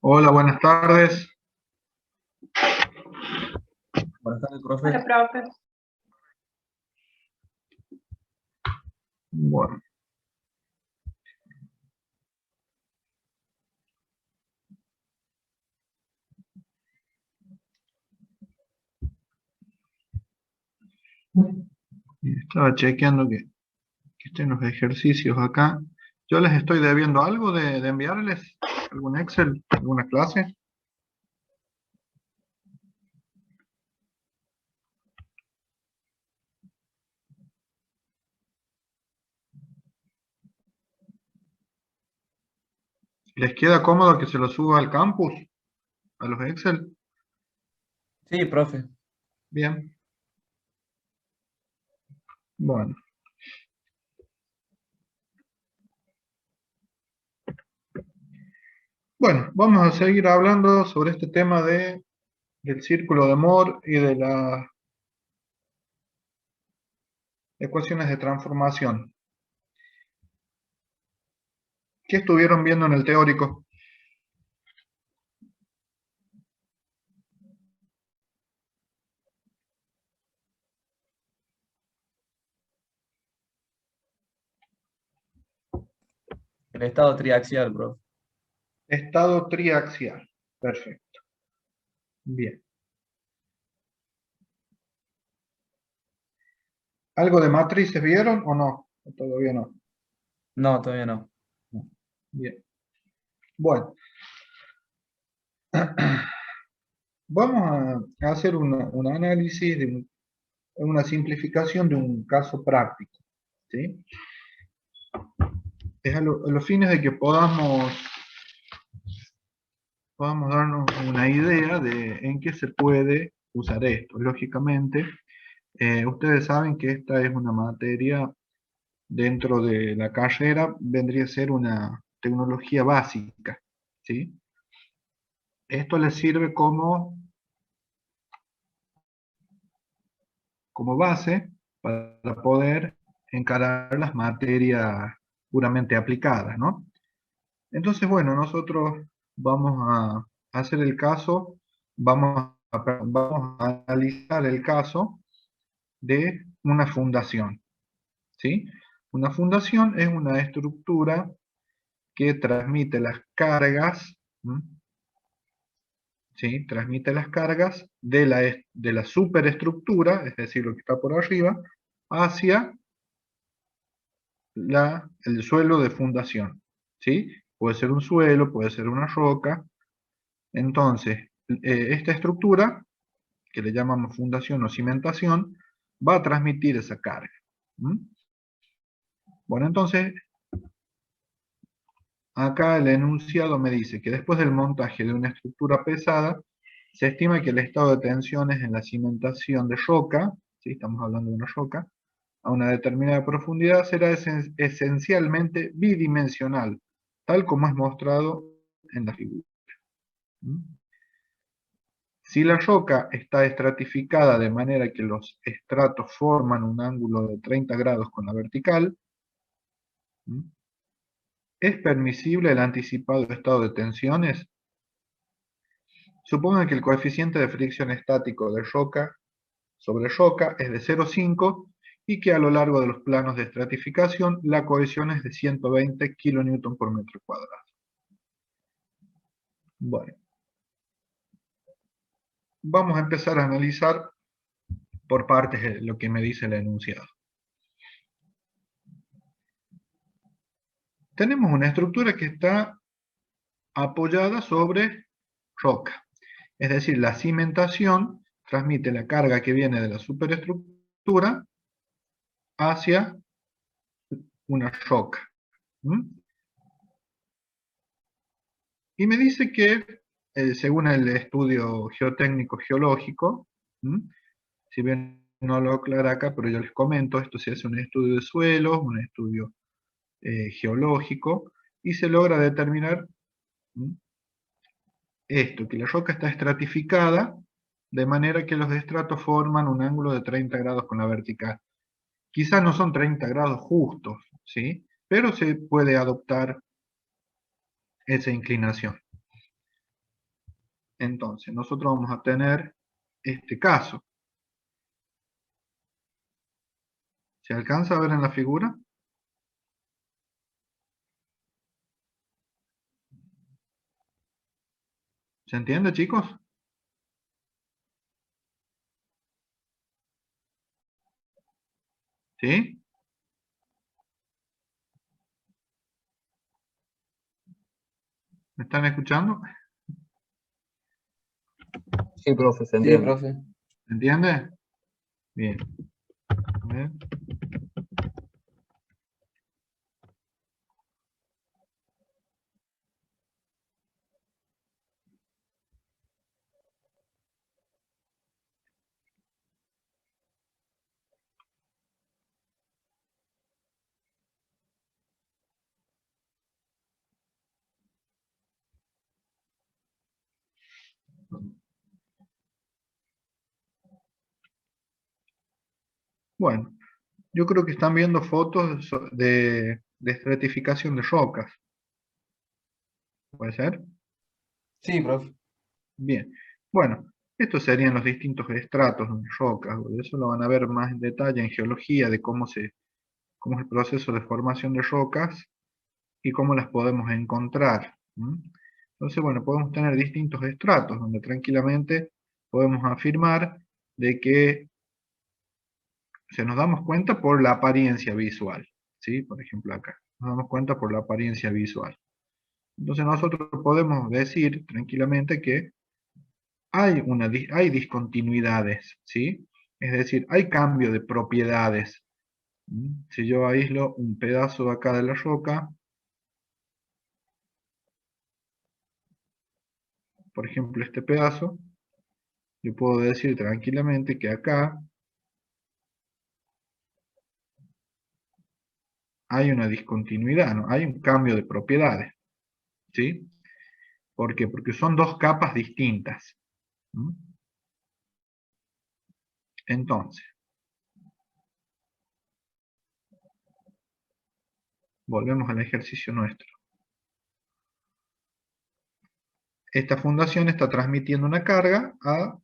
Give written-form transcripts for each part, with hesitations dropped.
Hola, buenas tardes. Buenas tardes, Hola, profe. profe. Bueno, estaba chequeando que estén los ejercicios acá. Yo les estoy debiendo algo de enviarles, algún Excel, alguna clase. ¿Les queda cómodo que se los suba al campus, a los Excel? Sí, profe. Bien. Bueno. Bueno, vamos a seguir hablando sobre este tema del círculo de Moore y de las ecuaciones de transformación. ¿Qué estuvieron viendo en el teórico? El estado triaxial, profe. Estado triaxial. Perfecto. Bien. ¿Algo de matrices vieron o no? ¿O todavía no? No, todavía no. No. Bien. Bueno, vamos a hacer un análisis, una simplificación de un caso práctico, ¿sí? Es a los fines de que podamos darnos una idea de en qué se puede usar esto. Lógicamente, ustedes saben que esta es una materia dentro de la carrera, vendría a ser una tecnología básica, ¿sí? Esto les sirve como base para poder encarar las materias puramente aplicadas, ¿no? Entonces, bueno, nosotros vamos a hacer el caso, vamos a analizar el caso de una fundación, ¿sí? Una fundación es una estructura que transmite las cargas, ¿m? ¿Sí? Transmite las cargas de la superestructura, es decir, lo que está por arriba, hacia el suelo de fundación, ¿sí? Puede ser un suelo, puede ser una roca. Entonces, esta estructura, que le llamamos fundación o cimentación, va a transmitir esa carga. ¿Mm? Bueno, entonces, acá el enunciado me dice que después del montaje de una estructura pesada, se estima que el estado de tensiones en la cimentación de roca, ¿sí? Estamos hablando de una roca, a una determinada profundidad será esencialmente bidimensional, tal como es mostrado en la figura. ¿Mm? Si la roca está estratificada de manera que los estratos forman un ángulo de 30 grados con la vertical, ¿mm? ¿Es permisible el anticipado estado de tensiones? Supongan que el coeficiente de fricción estático de roca sobre roca es de 0,5 y que a lo largo de los planos de estratificación la cohesión es de 120 kN por metro cuadrado. Bueno, vamos a empezar a analizar por partes lo que me dice el enunciado. Tenemos una estructura que está apoyada sobre roca. Es decir, la cimentación transmite la carga que viene de la superestructura hacia una roca. ¿Mm? Y me dice que, según el estudio geotécnico geológico, ¿mm? Si bien no lo aclara acá, pero yo les comento, esto se hace un estudio de suelos, un estudio geológico, y se logra determinar, ¿mm? Esto, que la roca está estratificada, de manera que los estratos forman un ángulo de 30 grados con la vertical. Quizás no son 30 grados justos, ¿sí? Pero se puede adoptar esa inclinación. Entonces, nosotros vamos a tener este caso. ¿Se alcanza a ver en la figura? ¿Se entiende, chicos? ¿Sí? ¿Me están escuchando? Sí, profe, se Sí, entiende. profe. ¿Se entiende? Bien. A ver. Bueno, yo creo que están viendo fotos de estratificación de rocas. ¿Puede ser? Sí, profe. Bien. Bueno, estos serían los distintos estratos de rocas. Eso lo van a ver más en detalle en geología, de cómo es el proceso de formación de rocas y cómo las podemos encontrar. Entonces, bueno, podemos tener distintos estratos donde tranquilamente podemos afirmar de que se nos damos cuenta por la apariencia visual. ¿Sí? Por ejemplo acá. Nos damos cuenta por la apariencia visual. Entonces nosotros podemos decir tranquilamente que hay discontinuidades, ¿sí? Es decir, hay cambio de propiedades. Si yo aíslo un pedazo acá de la roca, por ejemplo este pedazo, yo puedo decir tranquilamente que acá hay una discontinuidad, ¿no? Hay un cambio de propiedades, ¿sí? ¿Por qué? Porque son dos capas distintas. Entonces, volvemos al ejercicio nuestro. Esta fundación está transmitiendo una carga a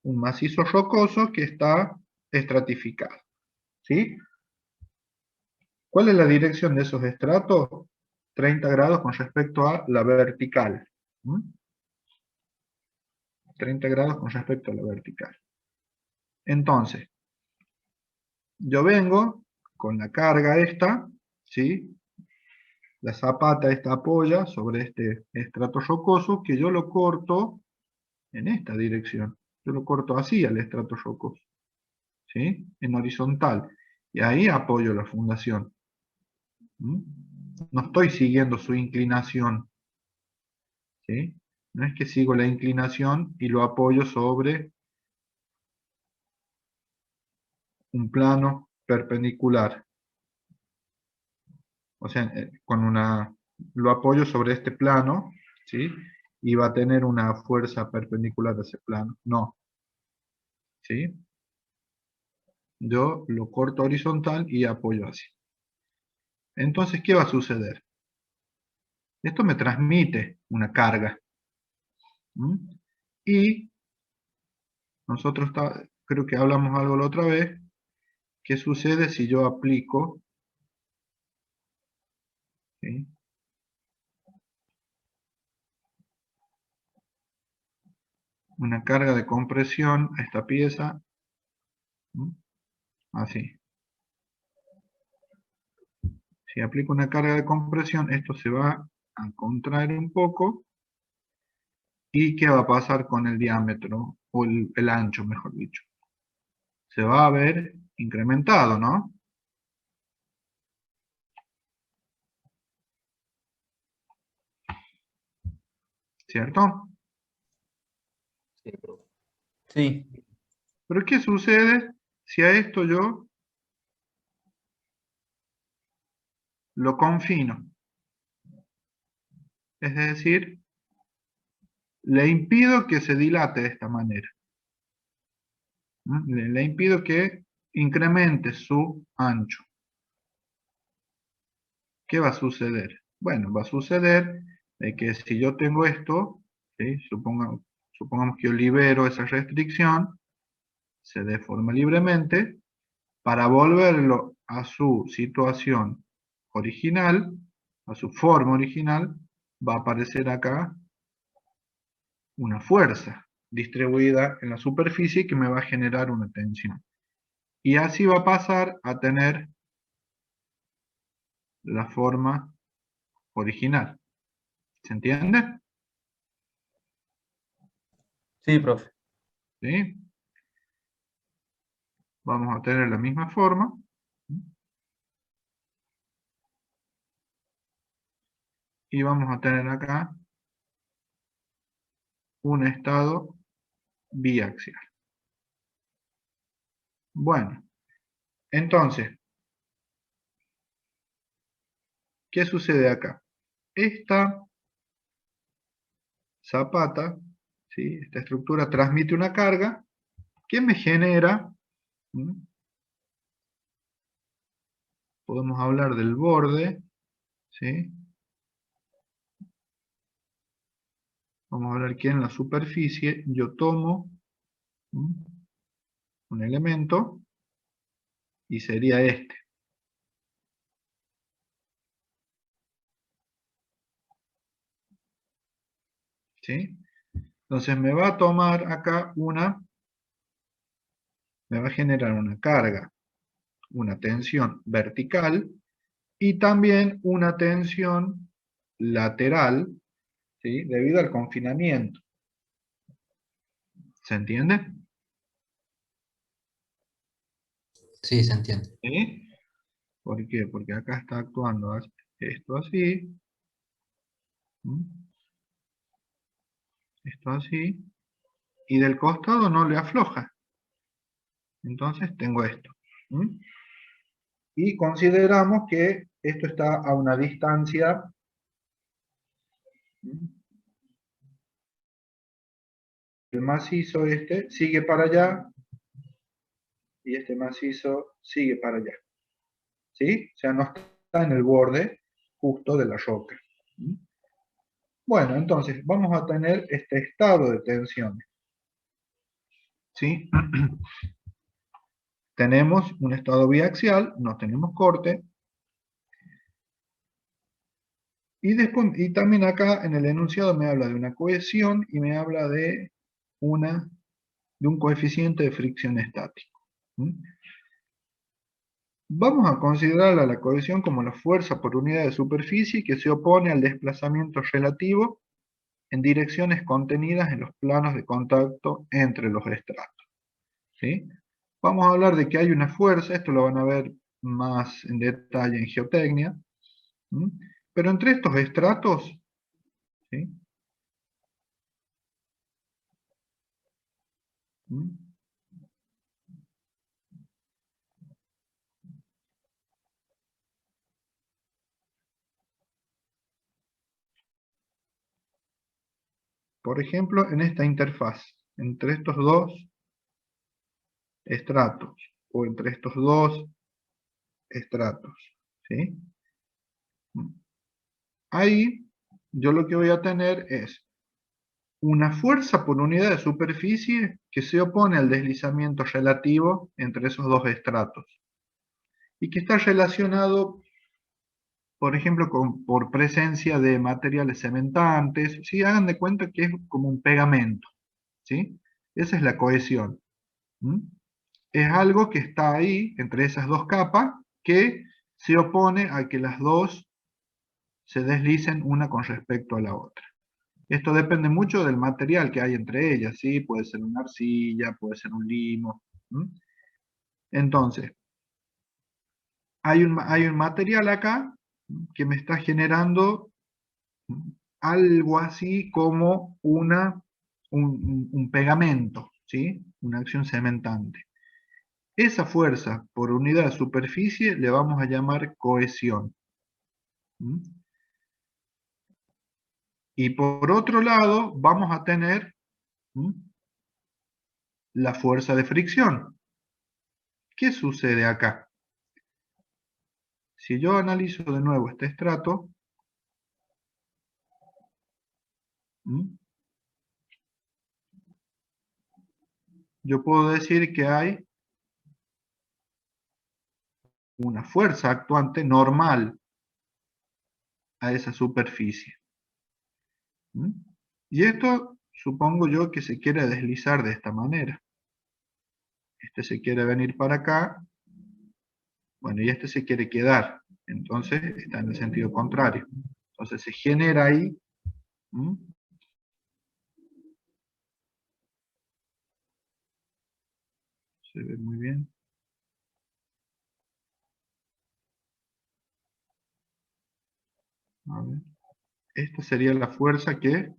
un macizo rocoso que está estratificado, ¿sí? ¿Cuál es la dirección de esos estratos? 30 grados con respecto a la vertical. 30 grados con respecto a la vertical. Entonces, yo vengo con la carga esta, ¿sí? La zapata esta apoya sobre este estrato rocoso que yo lo corto en esta dirección. Yo lo corto así al estrato rocoso, ¿sí? En horizontal. Y ahí apoyo la fundación. No estoy siguiendo su inclinación, ¿sí? No es que sigo la inclinación y lo apoyo sobre un plano perpendicular. O sea, lo apoyo sobre este plano, ¿sí? Y va a tener una fuerza perpendicular a ese plano. No, ¿sí? Yo lo corto horizontal y apoyo así. Entonces, ¿qué va a suceder? Esto me transmite una carga. Y nosotros creo que hablamos algo la otra vez. ¿Qué sucede si yo aplico, ¿sí?, una carga de compresión a esta pieza? Así. Si aplico una carga de compresión, esto se va a contraer un poco. ¿Y qué va a pasar con el diámetro? O el ancho, mejor dicho. Se va a ver incrementado, ¿no? ¿Cierto? Sí, profe. Sí. Pero ¿qué sucede si a esto yo lo confino? Es decir, le impido que se dilate de esta manera. Le impido que incremente su ancho. ¿Qué va a suceder? Bueno, va a suceder de que si yo tengo esto, ¿sí?, supongamos que yo libero esa restricción, se deforma libremente, para volverlo a su situación original, a su forma original, va a aparecer acá una fuerza distribuida en la superficie que me va a generar una tensión. Y así va a pasar a tener la forma original. ¿Se entiende? Sí, profe. ¿Sí? Vamos a tener la misma forma. Y vamos a tener acá un estado biaxial. Bueno, entonces, ¿qué sucede acá? Esta zapata, ¿sí? Esta estructura transmite una carga que me genera, ¿m? Podemos hablar del borde, ¿sí? Vamos a hablar que en la superficie yo tomo, ¿m? Un elemento y sería este. ¿Sí? Entonces me va a tomar acá me va a generar una carga, una tensión vertical y también una tensión lateral, ¿sí? Debido al confinamiento. ¿Se entiende? Sí, se entiende. ¿Sí? ¿Por qué? Porque acá está actuando esto así, ¿m? Esto así, y del costado no le afloja. Entonces tengo esto. ¿M? Y consideramos que esto está a una distancia, ¿m? El macizo este sigue para allá, y este macizo sigue para allá. ¿Sí? O sea, no está en el borde justo de la roca. ¿M? Bueno, entonces vamos a tener este estado de tensiones. ¿Sí? Tenemos un estado biaxial, no tenemos corte. Y, después, y también acá en el enunciado me habla de una cohesión y me habla de un coeficiente de fricción estático. ¿Mm? Vamos a considerar a la cohesión como la fuerza por unidad de superficie que se opone al desplazamiento relativo en direcciones contenidas en los planos de contacto entre los estratos. ¿Sí? Vamos a hablar de que hay una fuerza, esto lo van a ver más en detalle en geotecnia, ¿Mm? Pero entre estos estratos, ¿sí? ¿Mm? Por ejemplo, en esta interfaz, entre estos dos estratos, o entre estos dos estratos, ¿sí? Ahí, yo lo que voy a tener es una fuerza por unidad de superficie que se opone al deslizamiento relativo entre esos dos estratos, y que está relacionado, por ejemplo, por presencia de materiales cementantes, ¿sí? Hagan de cuenta que es como un pegamento, ¿sí? Esa es la cohesión. ¿Mm? Es algo que está ahí, entre esas dos capas, que se opone a que las dos se deslicen una con respecto a la otra. Esto depende mucho del material que hay entre ellas, ¿sí? Puede ser una arcilla, puede ser un limo. ¿Mm? Entonces, hay un material acá que me está generando algo así como un pegamento, ¿sí? Una acción cementante. Esa fuerza por unidad de superficie le vamos a llamar cohesión. ¿Mm? Y por otro lado vamos a tener, ¿mm?, la fuerza de fricción. ¿Qué sucede acá? Si yo analizo de nuevo este estrato, ¿mm?, yo puedo decir que hay una fuerza actuante normal a esa superficie. ¿Mm? Y esto supongo yo que se quiere deslizar de esta manera. Este se quiere venir para acá, bueno, y este se quiere quedar. Entonces está en el sentido contrario. Entonces se genera ahí. ¿Mm? Se ve muy bien. A ver. Esta sería la fuerza que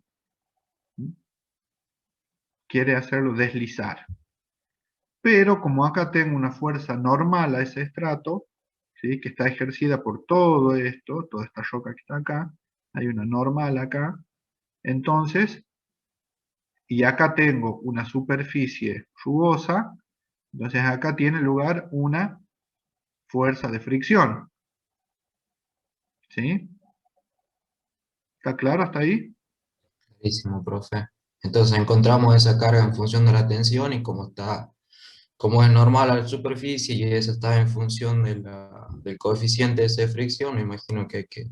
quiere hacerlo deslizar. Pero como acá tengo una fuerza normal a ese estrato, ¿sí? Que está ejercida por todo esto, toda esta roca que está acá, hay una normal acá, entonces, y acá tengo una superficie rugosa, entonces acá tiene lugar una fuerza de fricción. ¿Sí? ¿Está claro hasta ahí? Clarísimo, profe. Entonces encontramos esa carga en función de la tensión y como es normal a la superficie y esa está en función del coeficiente ese de fricción, me imagino que hay que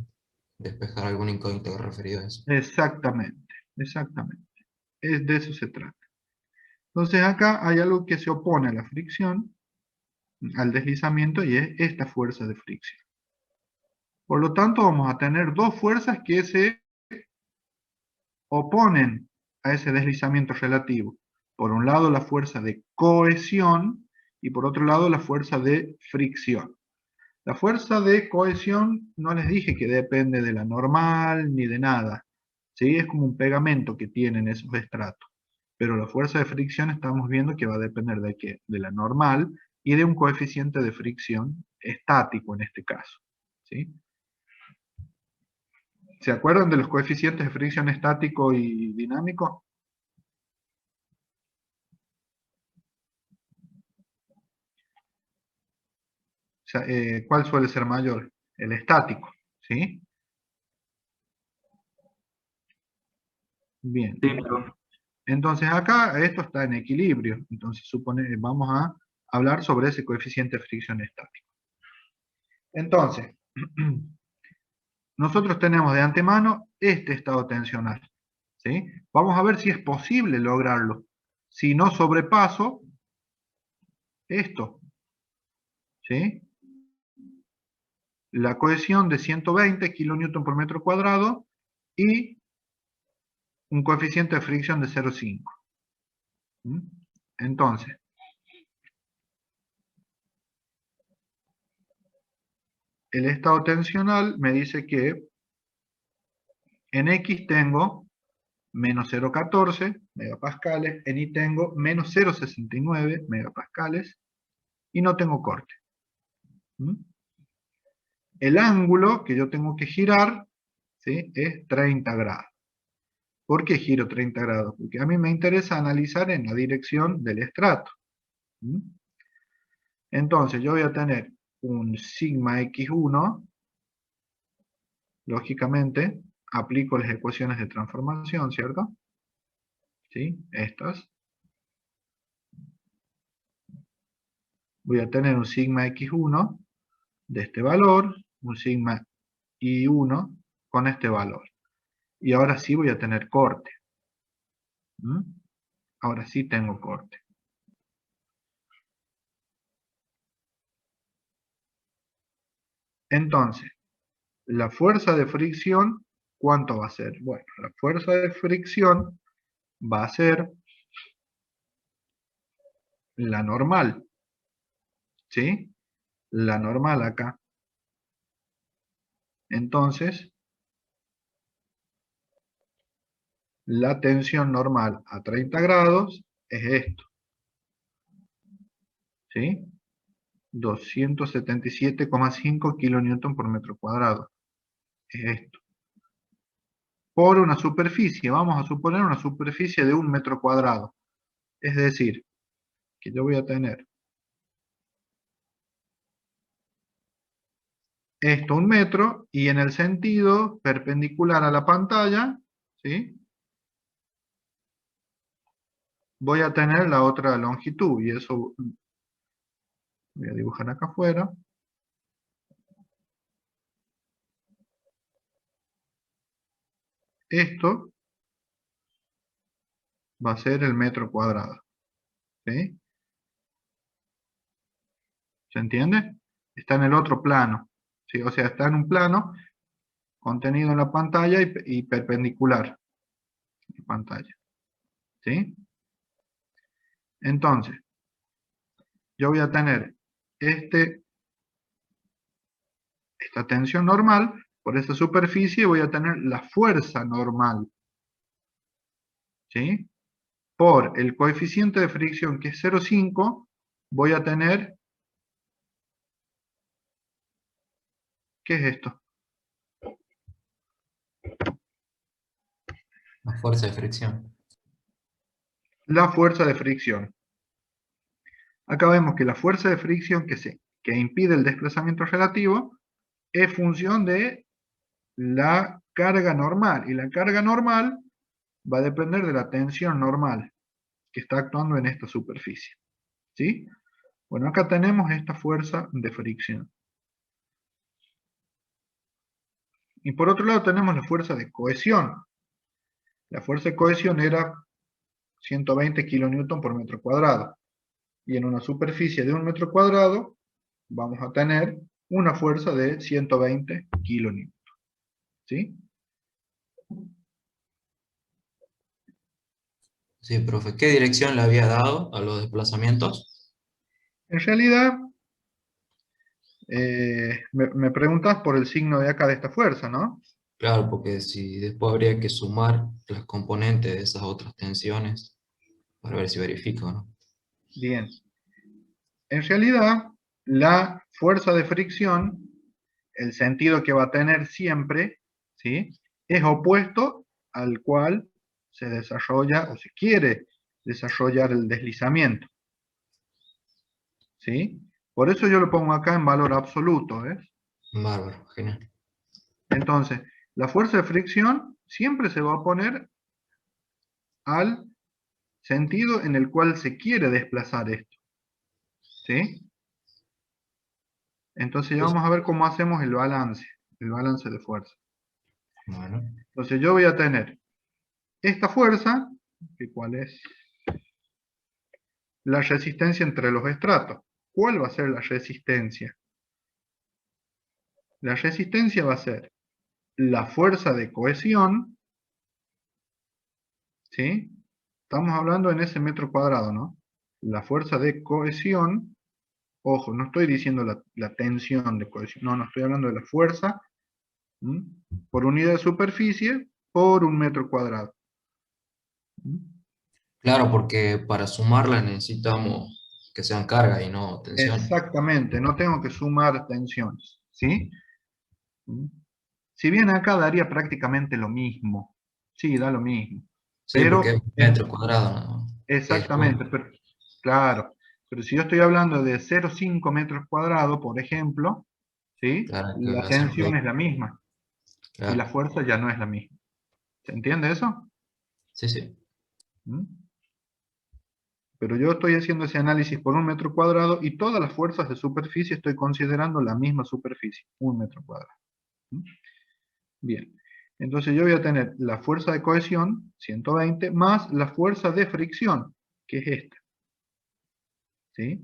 despejar algún incógnito referido a eso. Exactamente, exactamente. De eso se trata. Entonces acá hay algo que se opone a la fricción, al deslizamiento, y es esta fuerza de fricción. Por lo tanto, vamos a tener dos fuerzas que se oponen a ese deslizamiento relativo. Por un lado, la fuerza de cohesión y por otro lado, la fuerza de fricción. La fuerza de cohesión no les dije que depende de la normal ni de nada. ¿Sí? Es como un pegamento que tienen esos estratos. Pero la fuerza de fricción estamos viendo que va a depender de qué, de la normal y de un coeficiente de fricción estático en este caso. ¿Sí? ¿Se acuerdan de los coeficientes de fricción estático y dinámico? O sea, ¿cuál suele ser mayor? El estático, ¿sí? Bien. Sí, profe. Entonces acá esto está en equilibrio. Entonces vamos a hablar sobre ese coeficiente de fricción estático. Entonces, nosotros tenemos de antemano este estado tensional. ¿Sí? Vamos a ver si es posible lograrlo. Si no sobrepaso esto. ¿Sí? La cohesión de 120 kN por metro cuadrado y un coeficiente de fricción de 0,5. ¿Mm? Entonces, el estado tensional me dice que en X tengo menos 0,14 megapascales, en Y tengo menos 0,69 megapascales y no tengo corte. ¿Mm? El ángulo que yo tengo que girar, ¿sí? Es 30 grados. ¿Por qué giro 30 grados? Porque a mí me interesa analizar en la dirección del estrato. ¿Mm? Entonces yo voy a tener un sigma x1, lógicamente, aplico las ecuaciones de transformación, ¿cierto? ¿Sí? Estas. Voy a tener un sigma x1 de este valor, un sigma y1 con este valor. Y ahora sí voy a tener corte. ¿Mm? Ahora sí tengo corte. Entonces, la fuerza de fricción, ¿cuánto va a ser? Bueno, la fuerza de fricción va a ser la normal. ¿Sí? La normal acá. Entonces, la tensión normal a 30 grados es esto. ¿Sí? 277,5 kN por metro cuadrado. Es esto. Por una superficie, vamos a suponer una superficie de 1 metro cuadrado. Es decir, que yo voy a tener esto 1 metro y en el sentido perpendicular a la pantalla, ¿sí? voy a tener la otra longitud, y eso voy a dibujar acá afuera. Esto va a ser el metro cuadrado. ¿Sí? ¿Se entiende? Está en el otro plano. ¿Sí? O sea, está en un plano contenido en la pantalla y perpendicular a la pantalla. ¿Sí? Entonces, yo voy a tener esta tensión normal, por esa superficie voy a tener la fuerza normal. ¿Sí? Por el coeficiente de fricción, que es 0,5, voy a tener, ¿qué es esto? La fuerza de fricción. La fuerza de fricción. Acá vemos que la fuerza de fricción que impide el desplazamiento relativo es función de la carga normal. Y la carga normal va a depender de la tensión normal que está actuando en esta superficie. ¿Sí? Bueno, acá tenemos esta fuerza de fricción. Y por otro lado tenemos la fuerza de cohesión. La fuerza de cohesión era 120 kN por metro cuadrado. Y en una superficie de 1 metro cuadrado vamos a tener una fuerza de 120 kN. ¿Sí? Sí, profe. ¿Qué dirección le había dado a los desplazamientos? En realidad, me preguntas por el signo de acá de esta fuerza, ¿no? Claro, porque si después habría que sumar las componentes de esas otras tensiones para ver si verifico o no. Bien. En realidad, la fuerza de fricción, el sentido que va a tener siempre, ¿sí? Es opuesto al cual se desarrolla o se quiere desarrollar el deslizamiento. ¿Sí? Por eso yo lo pongo acá en valor absoluto, ¿ves? Bárbaro, genial. Entonces, la fuerza de fricción siempre se va a poner al sentido en el cual se quiere desplazar esto. ¿Sí? Entonces ya vamos a ver cómo hacemos el balance de fuerza. Bueno, Entonces yo voy a tener esta fuerza, que ¿cuál es? La resistencia entre los estratos. ¿Cuál va a ser la resistencia? La resistencia va a ser la fuerza de cohesión, ¿sí? Estamos hablando en ese metro cuadrado, ¿no? La fuerza de cohesión, ojo, no estoy diciendo la tensión de cohesión, no estoy hablando de la fuerza, ¿m? Por unidad de superficie por un metro cuadrado. ¿M? claro, porque para sumarla necesitamos que sean carga y no tensión. Exactamente, no tengo que sumar tensiones, ¿sí? ¿M? Si bien acá daría prácticamente lo mismo, sí, da lo mismo, Sí, porque es pero un metro cuadrado, ¿no? Que exactamente, suma. pero, claro, pero si yo estoy hablando de 0,5 metros cuadrados, por ejemplo, ¿sí? Claro, que La va a ser tensión doble. es la misma y la Claro. fuerza ya no es la misma. ¿Se entiende eso? Sí, sí. ¿Mm? Pero yo estoy haciendo ese análisis por un metro cuadrado y todas las fuerzas de superficie estoy considerando la misma superficie, un metro cuadrado. ¿Mm? Bien, entonces yo voy a tener la fuerza de cohesión, 120, más la fuerza de fricción, que es esta. ¿Sí?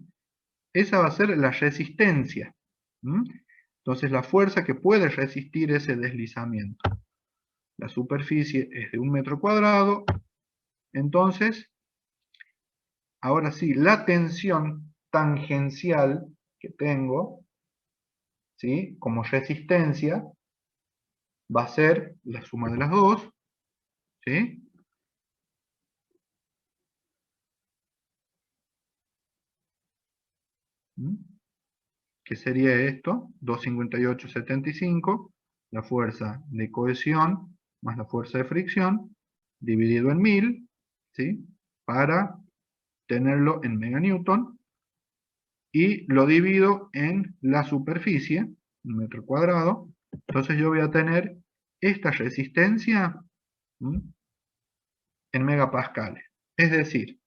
Esa va a ser la resistencia. ¿Mm? Entonces la fuerza que puede resistir ese deslizamiento. La superficie es de un metro cuadrado, entonces, ahora sí, la tensión tangencial que tengo, ¿sí? Como resistencia, va a ser la suma de las dos, ¿sí? ¿Mm? ¿Qué sería esto? 258,75, la fuerza de cohesión más la fuerza de fricción, dividido en 1000, ¿sí? Para tenerlo en meganewton, y lo divido en la superficie, un metro cuadrado, entonces yo voy a tener esta resistencia, ¿m?, en megapascales. Es decir,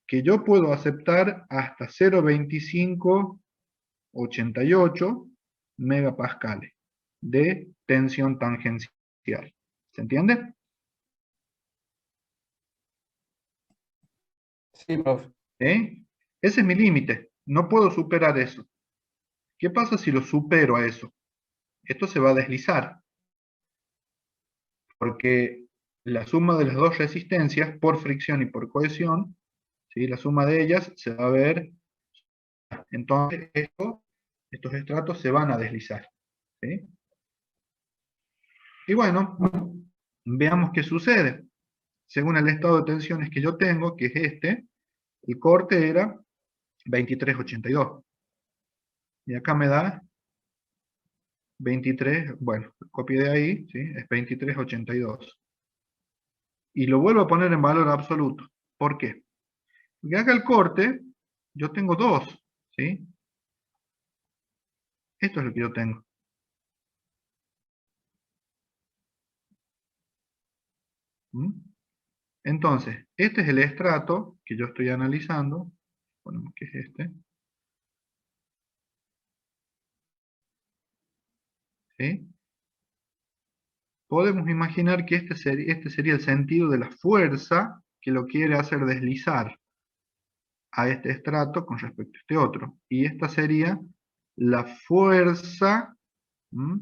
que yo puedo aceptar hasta 0,2588 megapascales de tensión tangencial. ¿Se entiende? Sí, profe. ¿Eh? Ese es mi límite. No puedo superar eso. ¿Qué pasa si lo supero a eso? Esto se va a deslizar. Porque la suma de las dos resistencias, por fricción y por cohesión, ¿sí? La suma de ellas se va a ver. Entonces, estos estratos se van a deslizar. ¿Sí? Y bueno, veamos qué sucede. Según el estado de tensiones que yo tengo, que es este, el corte era 2382. Y acá me da 23, bueno, copié de ahí, ¿sí? Es 2382. Y lo vuelvo a poner en valor absoluto. ¿Por qué? Porque acá el corte, yo tengo dos, ¿sí? Esto es lo que yo tengo. ¿Mm? Entonces, este es el estrato que yo estoy analizando. Ponemos que es este. ¿Sí? Podemos imaginar que este sería el sentido de la fuerza que lo quiere hacer deslizar a este estrato con respecto a este otro. Y esta sería la fuerza, ¿m?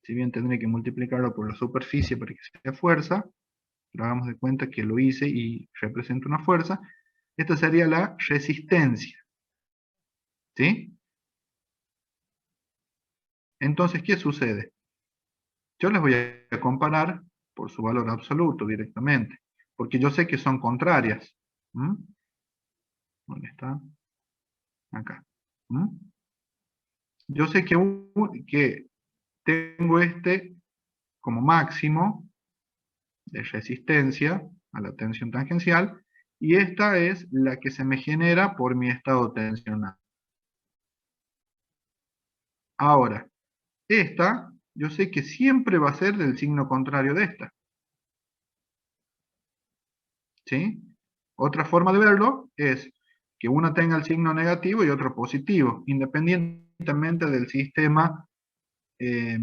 Si bien tendré que multiplicarlo por la superficie para que sea fuerza, pero hagamos de cuenta que lo hice y representa una fuerza, esta sería la resistencia. ¿Sí? Entonces, ¿qué sucede? Yo les voy a comparar por su valor absoluto directamente, porque yo sé que son contrarias. ¿Mm? ¿Dónde está? Acá. ¿Mm? Yo sé que tengo este como máximo de resistencia a la tensión tangencial, y esta es la que se me genera por mi estado tensional. Ahora, esta, yo sé que siempre va a ser del signo contrario de esta. ¿Sí? Otra forma de verlo es que una tenga el signo negativo y otro positivo, independientemente del sistema de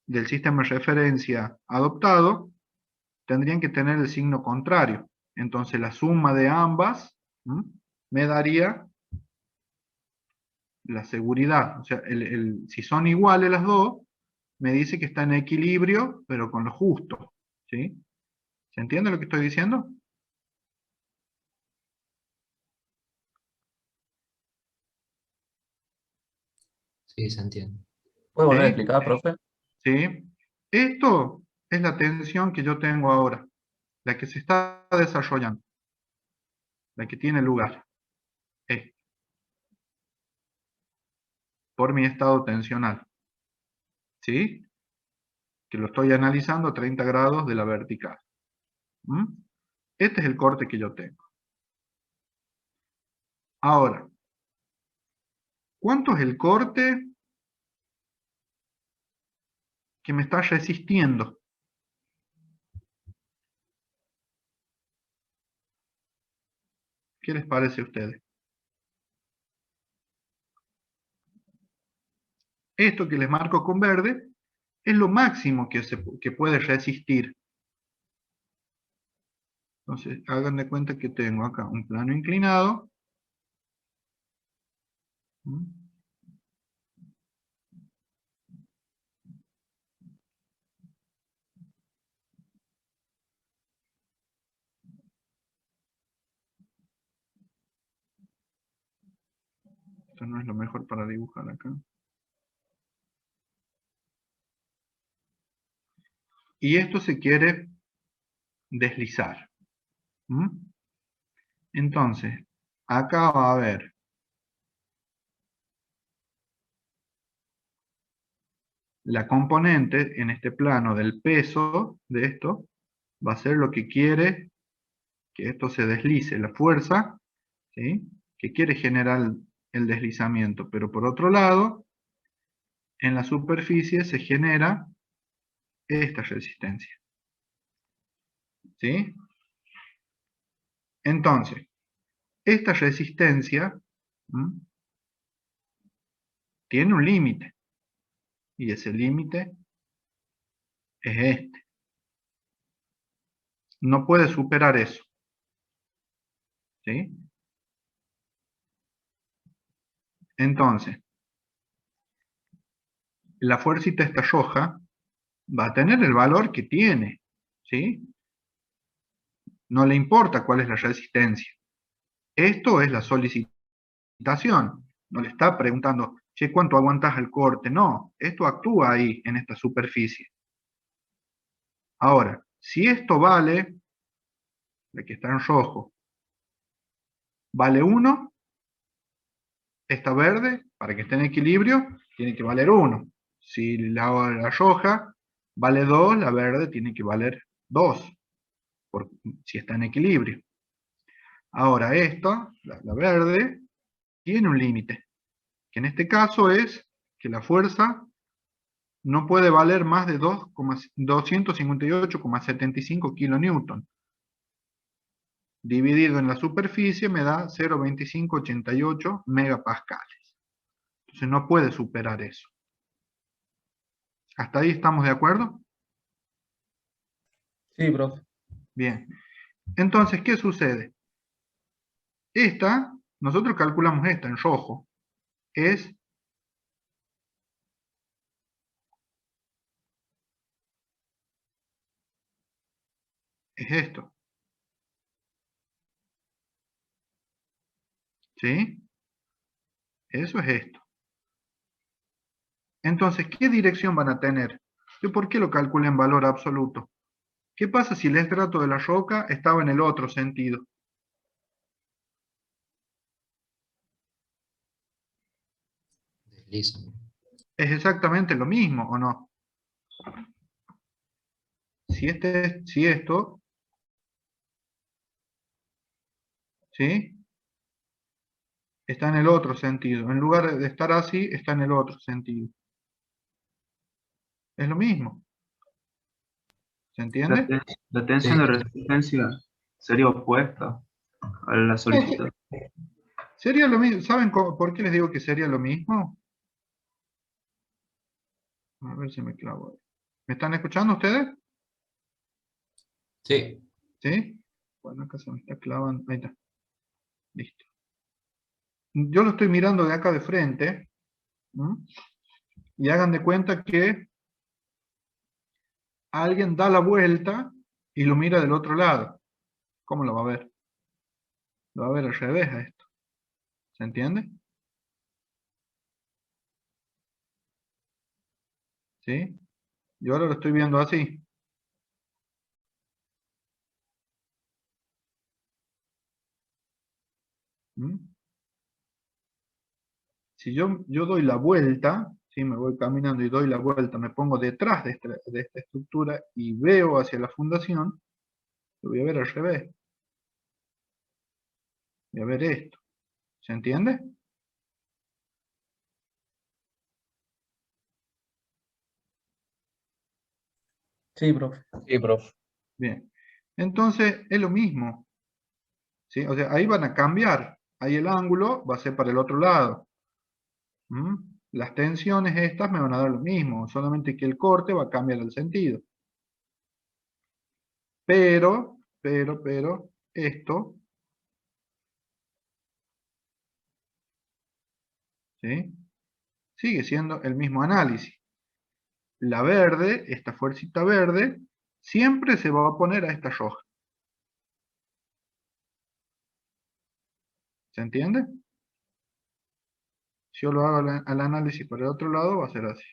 referencia adoptado, tendrían que tener el signo contrario. Entonces la suma de ambas, ¿m?, me daría la seguridad. O sea, si son iguales las dos, me dice que está en equilibrio, pero con lo justo. ¿Sí? ¿Se entiende lo que estoy diciendo? Sí, se entiende. ¿Puede volver a ¿Sí? explicar, profe? ¿Sí? Esto es la tensión que yo tengo ahora, la que se está desarrollando, la que tiene lugar, es por mi estado tensional. ¿Sí? Que lo estoy analizando a 30 grados de la vertical. ¿Mm? Este es el corte que yo tengo. Ahora, ¿cuánto es el corte que me está resistiendo? ¿Qué les parece a ustedes? Esto que les marco con verde es lo máximo que puede resistir. Entonces, hagan de cuenta que tengo acá un plano inclinado. ¿Mm? Esto no es lo mejor para dibujar acá. Y esto se quiere deslizar. ¿Mm? Entonces, acá va a haber la componente en este plano del peso de esto, va a ser lo que quiere que esto se deslice, la fuerza, ¿sí?, que quiere generar el deslizamiento. Pero por otro lado, en la superficie se genera esta resistencia. ¿Sí? Entonces, esta resistencia tiene un límite. Y ese límite es este. No puede superar eso. ¿Sí? Entonces, la fuercita esta roja va a tener el valor que tiene. ¿Sí? No le importa cuál es la resistencia. Esto es la solicitación. No le está preguntando, che, ¿cuánto aguantas el corte? No, esto actúa ahí, en esta superficie. Ahora, si esto vale, la que está en rojo, vale 1, esta verde, para que esté en equilibrio, tiene que valer 1. Si la roja vale 2, la verde tiene que valer 2, si está en equilibrio. Ahora esta, la verde, tiene un límite, que en este caso es que la fuerza no puede valer más de 258,75 kN. Dividido en la superficie me da 0,2588 megapascales. Entonces no puede superar eso. ¿Hasta ahí estamos de acuerdo? Sí, profe. Bien. Entonces, ¿qué sucede? Esta, nosotros calculamos esta en rojo, es esto. ¿Sí? Eso es esto. Entonces, ¿qué dirección van a tener? ¿Yo por qué lo calculo en valor absoluto? ¿Qué pasa si el estrato de la roca estaba en el otro sentido? Desliza. Es exactamente lo mismo, ¿o no? Si esto, ¿sí? Está en el otro sentido. En lugar de estar así, está en el otro sentido. Es lo mismo. ¿Se entiende? La tensión Sí. de resistencia sería opuesta a la solicitud. Sería lo mismo. ¿Saben por qué les digo que sería lo mismo? A ver si me clavo. ¿Me están escuchando ustedes? Sí. ¿Sí? Bueno, acá se me está clavando. Ahí está. Listo. Yo lo estoy mirando de acá de frente. Y hagan de cuenta que alguien da la vuelta y lo mira del otro lado. ¿Cómo lo va a ver? Lo va a ver al revés a esto. ¿Se entiende? ¿Sí? Yo ahora lo estoy viendo así. Si yo doy la vuelta, ¿sí? Me voy caminando y doy la vuelta, me pongo detrás de esta estructura y veo hacia la fundación, lo voy a ver al revés. Voy a ver esto. ¿Se entiende? Sí, profe. Sí, profe. Bien. Entonces, es lo mismo. ¿Sí? O sea, ahí van a cambiar. Ahí el ángulo va a ser para el otro lado. Las tensiones estas me van a dar lo mismo, solamente que el corte va a cambiar el sentido. Pero, esto, ¿sí? Sigue siendo el mismo análisis. La verde, esta fuercita verde, siempre se va a oponer a esta roja. ¿Se entiende? Si yo lo hago al análisis por el otro lado, va a ser así.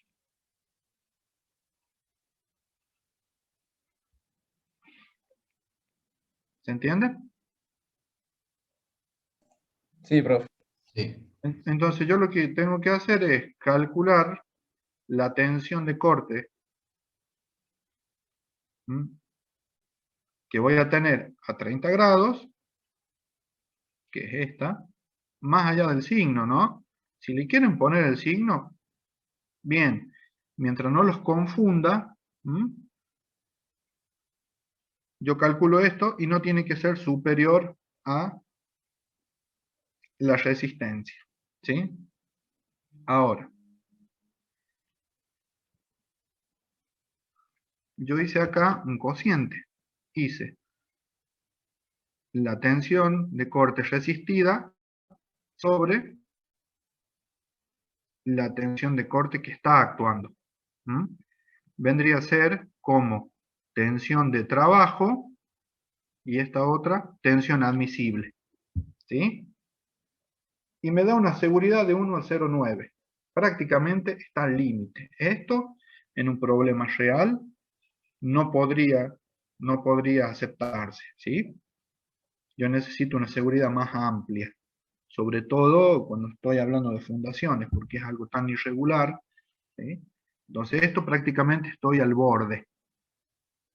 ¿Se entiende? Sí, profe. Sí. Entonces yo lo que tengo que hacer es calcular la tensión de corte que voy a tener a 30 grados, que es esta, más allá del signo, ¿no? Si le quieren poner el signo, bien, mientras no los confunda, yo calculo esto y no tiene que ser superior a la resistencia. ¿Sí? Ahora, yo hice acá un cociente. Hice la tensión de corte resistida sobre la tensión de corte que está actuando. ¿Mm? Vendría a ser como tensión de trabajo y esta otra tensión admisible. ¿Sí? Y me da una seguridad de 1 al 0,9. Prácticamente está al límite. Esto, en un problema real, no podría aceptarse. ¿Sí? Yo necesito una seguridad más amplia. Sobre todo cuando estoy hablando de fundaciones, porque es algo tan irregular. ¿Sí? Entonces esto prácticamente estoy al borde.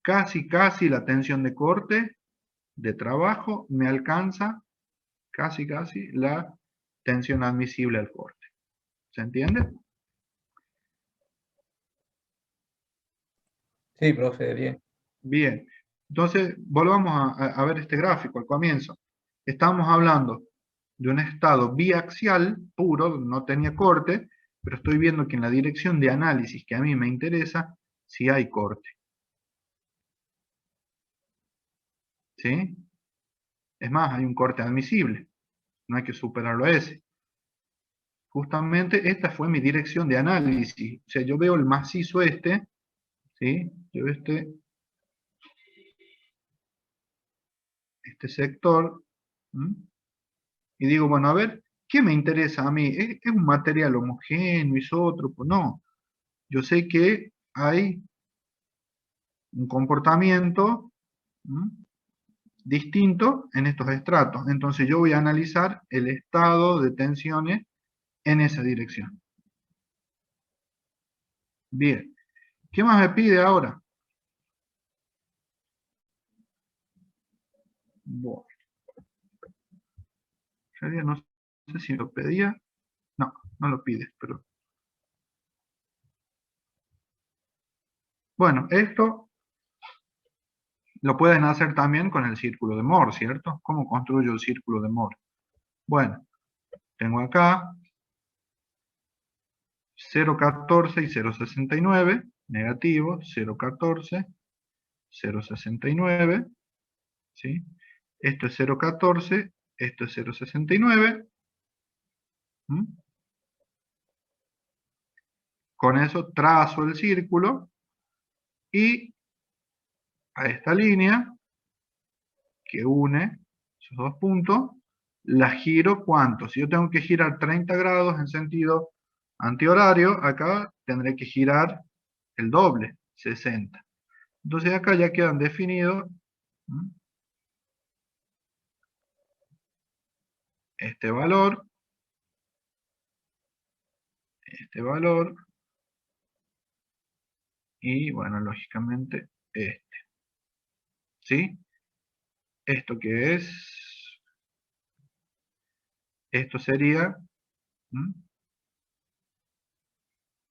Casi la tensión de corte, de trabajo, me alcanza casi la tensión admisible al corte. ¿Se entiende? Sí, profe, bien. Bien. Entonces, volvamos a ver este gráfico al comienzo. Estamos hablando de un estado biaxial puro, no tenía corte, pero estoy viendo que en la dirección de análisis que a mí me interesa, sí hay corte. ¿Sí? Es más, hay un corte admisible. No hay que superarlo a ese. Justamente esta fue mi dirección de análisis. O sea, yo veo el macizo este, ¿sí? Yo veo este sector, ¿m? Y digo, bueno, a ver, ¿qué me interesa a mí? ¿Es un material homogéneo, isótropo? No. Yo sé que hay un comportamiento, ¿m? distinto en estos estratos. Entonces yo voy a analizar el estado de tensiones en esa dirección. Bien. ¿Qué más me pide ahora? Bueno, en realidad no sé si lo pedía. No, no lo pide, pero... Bueno, esto lo pueden hacer también con el círculo de Moore, ¿cierto? ¿Cómo construyo el círculo de Moore? Bueno, tengo acá 0,14 y 0,69, negativo, 0,14, 0,69, ¿sí? Esto es 0,14, esto es 0,69. Con eso trazo el círculo y a esta línea que une esos dos puntos, la giro ¿cuánto? Si yo tengo que girar 30 grados en sentido antihorario, acá tendré que girar el doble, 60. Entonces acá ya quedan definidos este valor, y bueno, lógicamente este. ¿Sí? ¿Esto qué es? Esto sería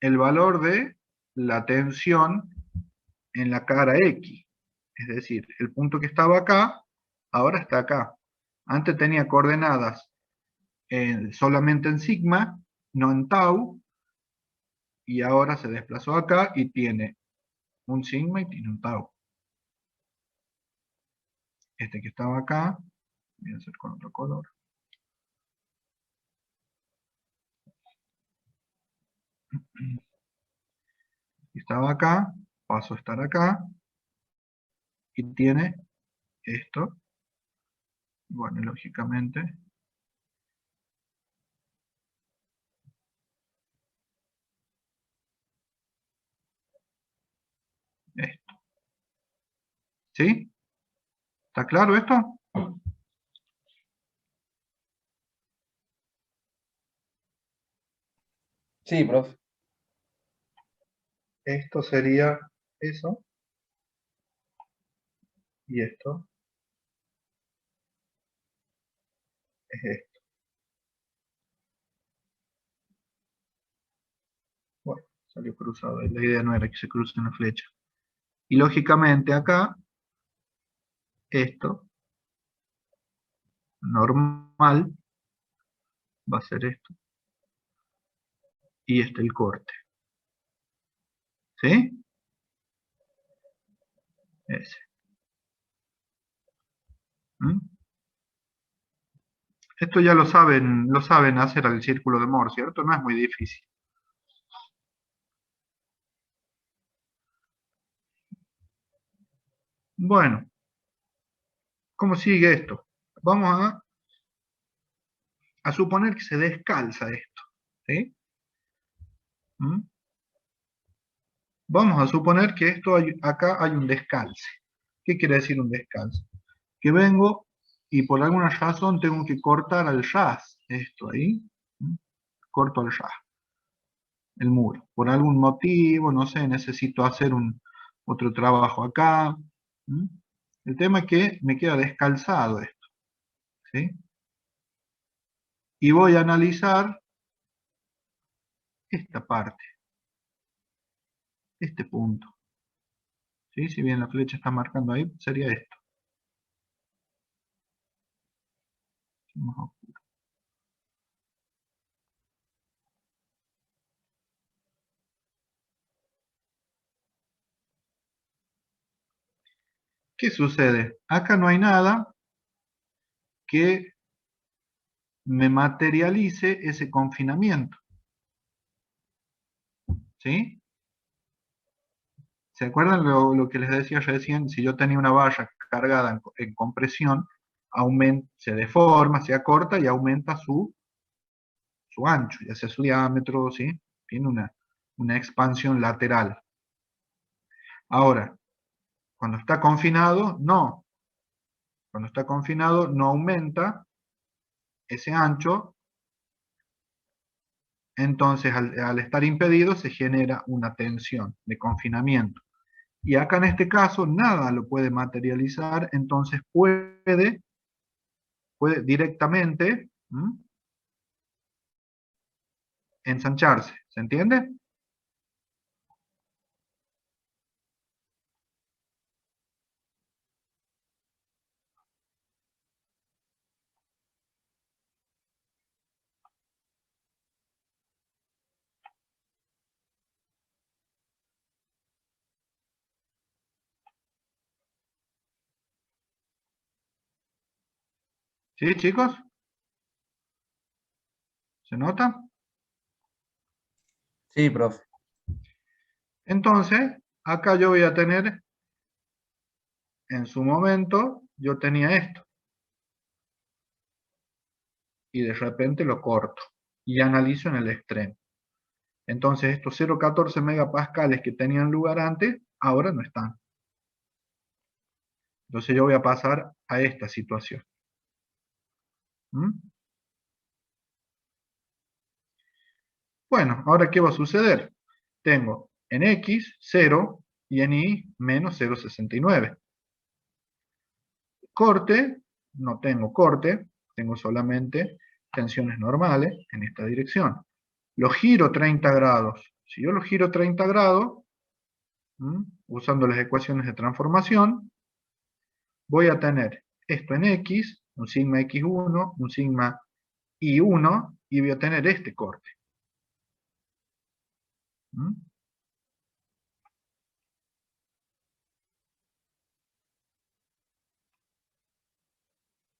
el valor de la tensión en la cara X. Es decir, el punto que estaba acá, ahora está acá. Antes tenía coordenadas solamente en sigma, no en tau, y ahora se desplazó acá y tiene un sigma y tiene un tau. Este que estaba acá, voy a hacer con otro color. Estaba acá, paso a estar acá, y tiene esto. Bueno, lógicamente, esto. ¿Sí? ¿Está claro esto? Sí, profe. Esto sería eso, y esto es esto. Bueno, salió cruzado, la idea no era que se cruce una flecha. Y lógicamente acá, esto, normal, va a ser esto. Y el corte. ¿Sí? Ese. ¿Mm? Esto ya lo saben hacer al círculo de Moore, ¿cierto? No es muy difícil. Bueno, ¿cómo sigue esto? Vamos a suponer que se descalza esto. ¿Sí? ¿Mm? Vamos a suponer que acá hay un descalce. ¿Qué quiere decir un descalce? Que vengo y por alguna razón tengo que cortar al ras esto ahí. ¿Mm? Corto al ras, el muro. Por algún motivo, no sé, necesito hacer otro trabajo acá. ¿Mm? El tema es que me queda descalzado esto. ¿Sí? Y voy a analizar esta parte, este punto. ¿Sí? Si bien la flecha está marcando ahí, sería esto. ¿Qué sucede? Acá no hay nada que me materialice ese confinamiento. ¿Sí? ¿Se acuerdan lo que les decía recién? Si yo tenía una valla cargada en compresión, se deforma, se acorta y aumenta su ancho, ya sea su diámetro, ¿sí? Tiene una expansión lateral. Ahora, cuando está confinado, no. Cuando está confinado, no aumenta ese ancho. Entonces, al estar impedido, se genera una tensión de confinamiento. Y acá en este caso, nada lo puede materializar, entonces puede directamente ensancharse. ¿Se entiende? ¿Sí, chicos? ¿Se nota? Sí, profe. Entonces, acá yo voy a tener, en su momento, yo tenía esto. Y de repente lo corto. Y analizo en el extremo. Entonces, estos 0,14 megapascales que tenían lugar antes, ahora no están. Entonces yo voy a pasar a esta situación. ¿Mm? Bueno, ahora ¿qué va a suceder? Tengo en X 0 y en Y menos 0,69. Corte, no tengo corte, tengo solamente tensiones normales en esta dirección. Lo giro 30 grados. Si yo lo giro 30 grados, usando las ecuaciones de transformación, voy a tener esto en X, un sigma X1, un sigma Y1, y voy a tener este corte.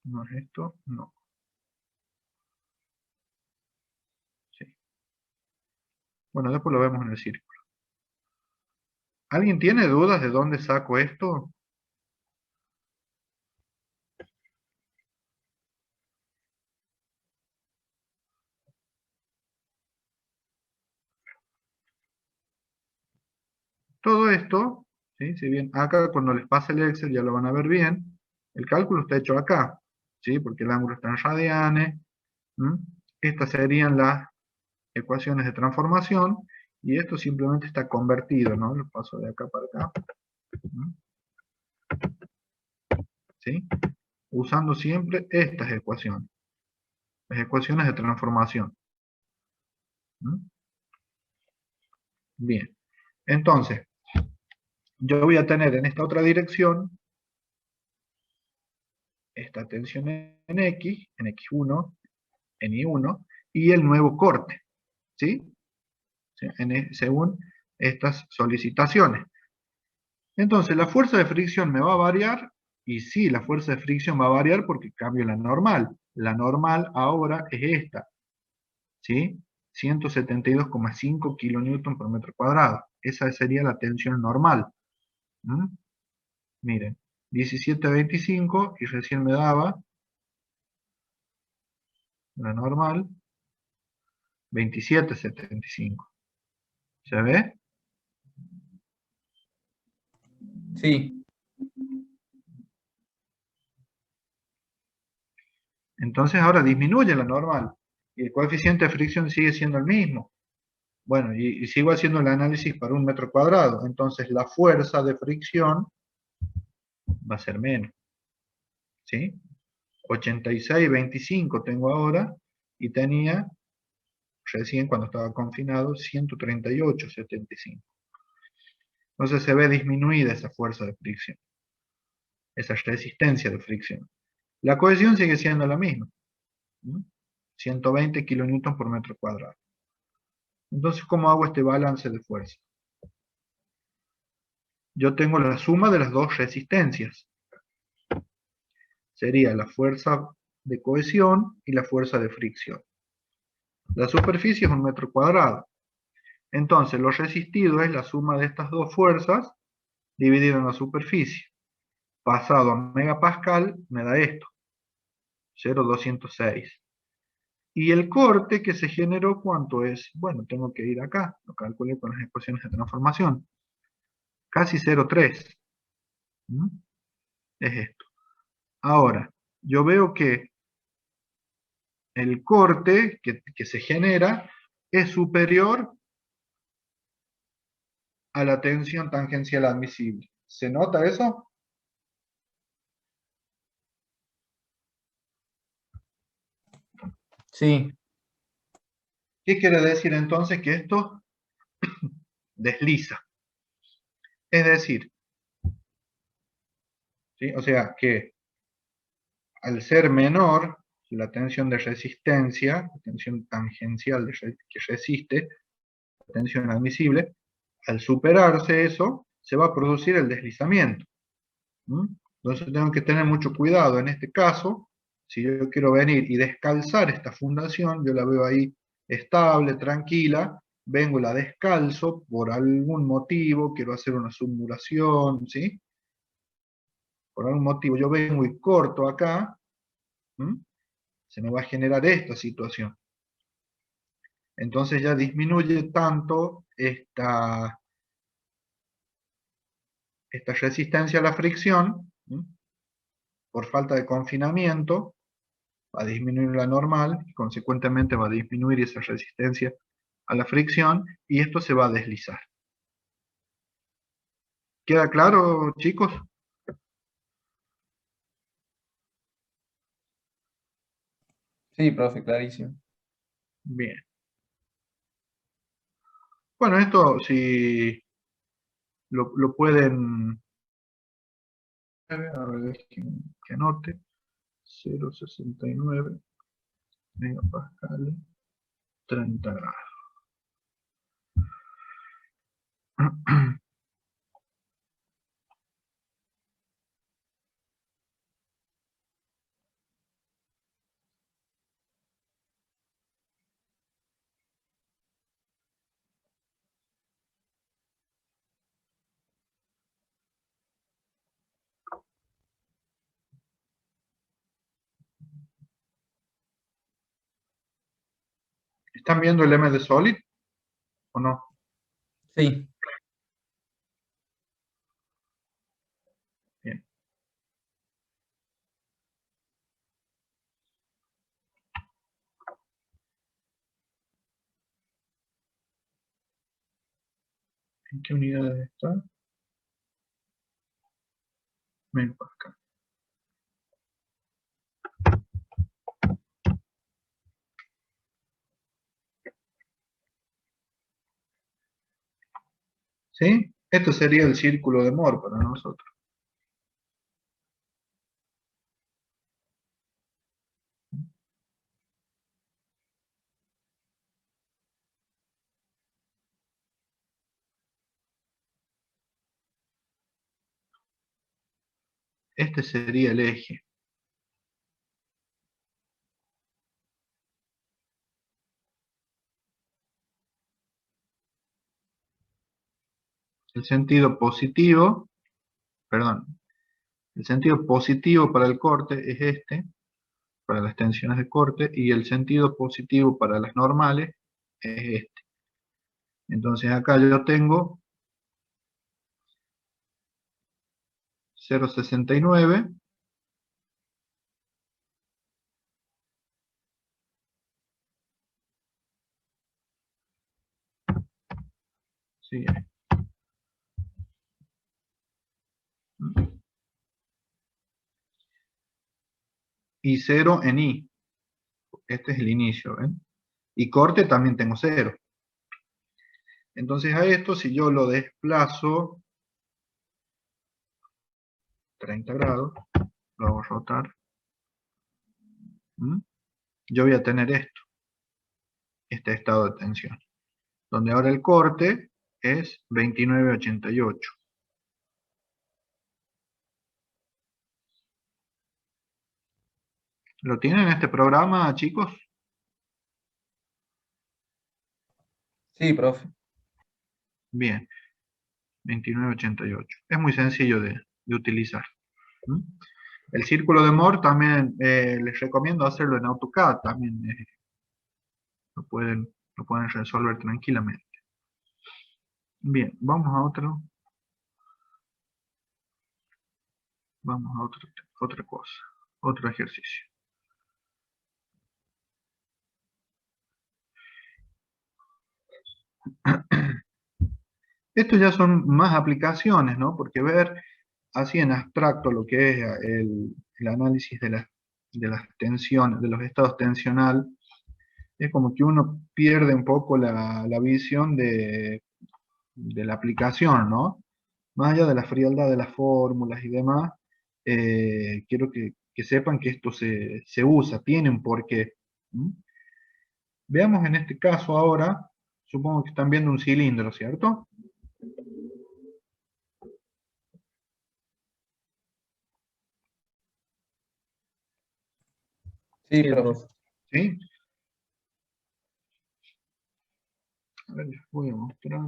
No es esto, no. Sí. Bueno, después lo vemos en el círculo. ¿Alguien tiene dudas de dónde saco esto? Todo esto, ¿sí? Si bien acá cuando les pase el Excel ya lo van a ver bien, el cálculo está hecho acá, ¿sí? Porque el ángulo está en radianes. Estas serían las ecuaciones de transformación, y esto simplemente está convertido, ¿no? Lo paso de acá para acá. ¿Sí? Usando siempre estas ecuaciones, las ecuaciones de transformación. Bien, entonces, yo voy a tener en esta otra dirección esta tensión en X, en X1, en Y1, y el nuevo corte, ¿sí? Según estas solicitaciones. Entonces, la fuerza de fricción me va a variar, y sí, la fuerza de fricción va a variar porque cambio la normal. La normal ahora es esta, ¿sí? 172,5 kilonewton por metro cuadrado. Esa sería la tensión normal. ¿Mm? Miren, 17,25 y recién me daba la normal 27,75. ¿Se ve? Sí, Entonces ahora disminuye la normal y el coeficiente de fricción sigue siendo el mismo. Bueno, y sigo haciendo el análisis para un metro cuadrado. Entonces la fuerza de fricción va a ser menos. ¿Sí? 86,25 tengo ahora y tenía recién cuando estaba confinado 138,75. Entonces se ve disminuida esa fuerza de fricción, esa resistencia de fricción. La cohesión sigue siendo la misma, ¿no? 120 kilonewton por metro cuadrado. Entonces, ¿cómo hago este balance de fuerza? Yo tengo la suma de las dos resistencias. Sería la fuerza de cohesión y la fuerza de fricción. La superficie es un metro cuadrado. Entonces, lo resistido es la suma de estas dos fuerzas dividido en la superficie. Pasado a megapascal me da esto, 0,206. Y el corte que se generó, ¿cuánto es? Bueno, tengo que ir acá, lo calculé con las ecuaciones de transformación. Casi 0,3. ¿Mm? Es esto. Ahora, yo veo que el corte que se genera es superior a la tensión tangencial admisible. ¿Se nota eso? sí, ¿Qué quiere decir entonces? Que esto desliza. Es decir, ¿sí? O sea que al ser menor la tensión de resistencia, la tensión tangencial que resiste, la tensión admisible, al superarse eso, se va a producir el deslizamiento. ¿Mm? Entonces tengo que tener mucho cuidado. En este caso, si yo quiero venir y descalzar esta fundación, yo la veo ahí estable, tranquila, vengo y la descalzo por algún motivo, quiero hacer una submuración, ¿sí? Por algún motivo yo vengo y corto acá, ¿Mm? Se me va a generar esta situación. Entonces ya disminuye tanto esta resistencia a la fricción, ¿Mm? Por falta de confinamiento, va a disminuir la normal y consecuentemente va a disminuir esa resistencia a la fricción y esto se va a deslizar. ¿Queda claro, chicos? sí, profe, clarísimo. Bien. Bueno, esto si lo pueden... A ver, que anote. 0,69 megapascales, 30 grados. ¿Están viendo el M de Solid o no? Sí, Bien. ¿En qué unidades está? Megapascal. ¿Sí? Esto sería el círculo de Moore para nosotros. Este sería el eje. El sentido positivo, perdón, el sentido positivo para el corte es este, para las tensiones de corte, y el sentido positivo para las normales es este. Entonces acá yo tengo 0,69 sí, y 0 en I. Este es el inicio, ¿ven? Y corte también tengo 0. Entonces a esto, si yo lo desplazo 30 grados, lo hago rotar, ¿m? Yo voy a tener esto, este estado de tensión, donde ahora el corte es 29,88. ¿Lo tienen este programa, chicos? Sí, profe. Bien, 29,88. Es muy sencillo de utilizar. ¿M? El círculo de Moore también les recomiendo hacerlo en AutoCAD, también lo pueden resolver tranquilamente. Bien, vamos a otra cosa, otro ejercicio. Estos ya son más aplicaciones, ¿no? Porque ver así en abstracto lo que es el análisis de las tensiones, de los estados tensional, es como que uno pierde un poco la visión de la aplicación, ¿no? Más allá de la frialdad de las fórmulas y demás, quiero que sepan que esto se usa, tiene un porqué. ¿Mm? Veamos en este caso ahora, supongo que están viendo un cilindro, ¿cierto? Sí, Sí, profe. profe. ¿Sí? A ver, les voy a mostrar.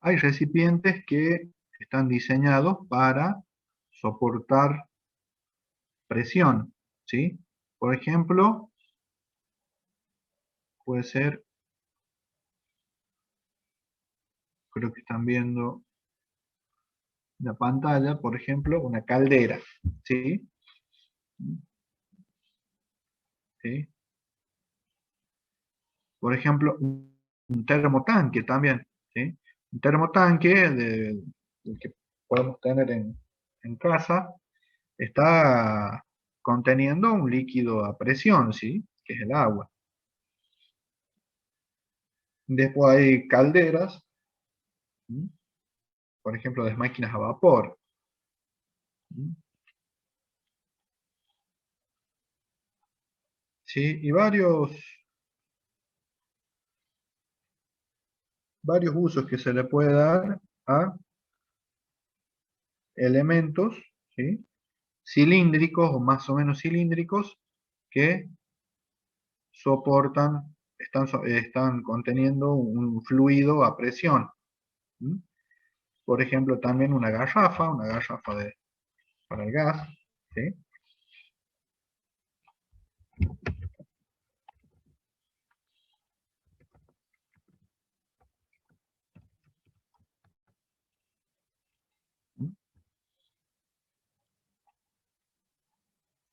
Hay recipientes que están diseñados para soportar presión, ¿sí? Por ejemplo, puede ser, creo que están viendo la pantalla, por ejemplo, una caldera, ¿sí? ¿Sí? Por ejemplo, un termotanque también, ¿sí? Un termotanque del que podemos tener en casa está conteniendo un líquido a presión, ¿sí? Que es el agua. Después hay calderas, ¿sí? Por ejemplo, de máquinas a vapor. ¿Sí? Y varios usos que se le puede dar a elementos, ¿sí? Cilíndricos o más o menos cilíndricos que soportan, están conteniendo un fluido a presión. ¿Mm? Por ejemplo, también una garrafa para el gas, ¿sí? ¿Mm?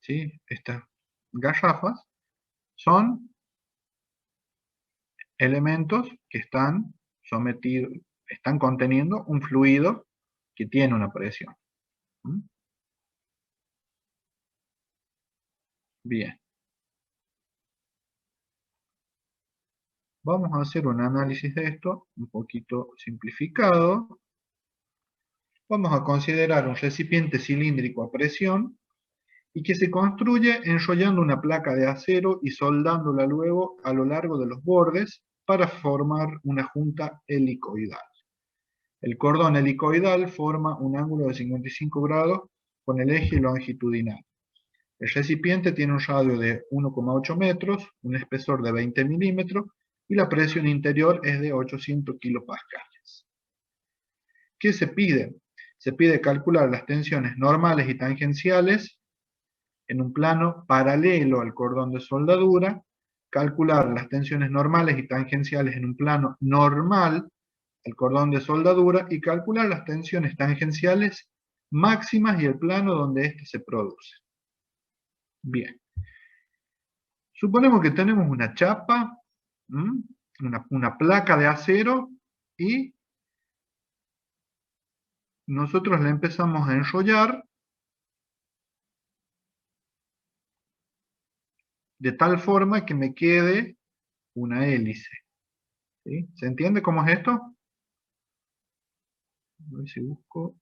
¿Sí? Estas garrafas son elementos que están sometidos, están conteniendo un fluido que tiene una presión. ¿Mm? Bien. Vamos a hacer un análisis de esto, un poquito simplificado. Vamos a considerar un recipiente cilíndrico a presión y que se construye enrollando una placa de acero y soldándola luego a lo largo de los bordes para formar una junta helicoidal. El cordón helicoidal forma un ángulo de 55 grados con el eje longitudinal. El recipiente tiene un radio de 1,8 metros, un espesor de 20 milímetros y la presión interior es de 800 kilopascales. ¿Qué se pide? Se pide calcular las tensiones normales y tangenciales en un plano paralelo al cordón de soldadura, calcular las tensiones normales y tangenciales en un plano normal al cordón de soldadura y calcular las tensiones tangenciales máximas y el plano donde éste se produce. Bien. Suponemos que tenemos una chapa, una placa de acero y nosotros la empezamos a enrollar de tal forma que me quede una hélice. ¿Sí? ¿Se entiende cómo es esto? A ver si busco.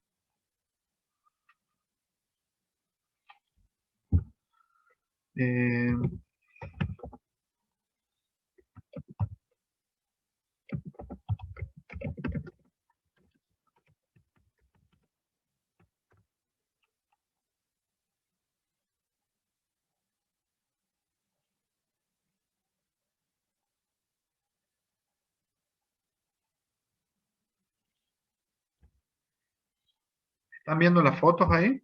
¿Están viendo las fotos ahí?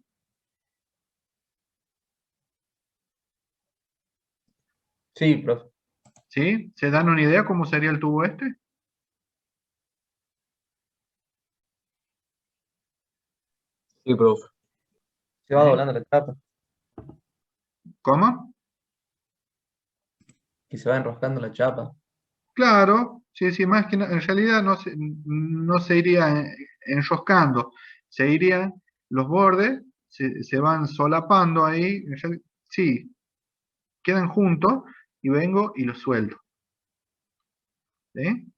Sí, profe. ¿Sí? ¿Se dan una idea cómo sería el tubo este? Sí, profe. Se va ¿Sí? doblando la chapa ¿Cómo? y se va enroscando la chapa. Claro, sí, sí, más que en realidad no se iría enroscando, se irían los bordes, se van solapando ahí, sí, quedan juntos y vengo y los sueldo. ¿Sí?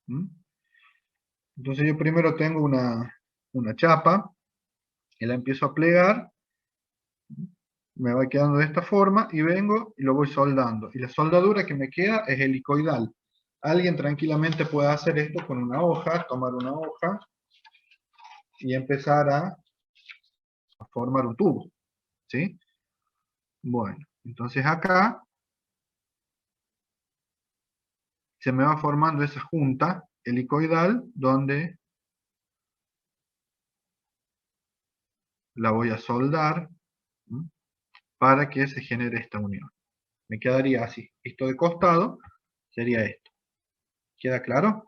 ¿Mm? Entonces yo primero tengo una chapa y la empiezo a plegar, me va quedando de esta forma y vengo y lo voy soldando. Y la soldadura que me queda es helicoidal. Alguien tranquilamente puede hacer esto con una hoja, tomar una hoja y empezar a formar un tubo. ¿Sí? Bueno, entonces acá se me va formando esa junta helicoidal donde la voy a soldar, ¿m? Para que se genere esta unión. Me quedaría así. Esto de costado sería esto. ¿Queda claro?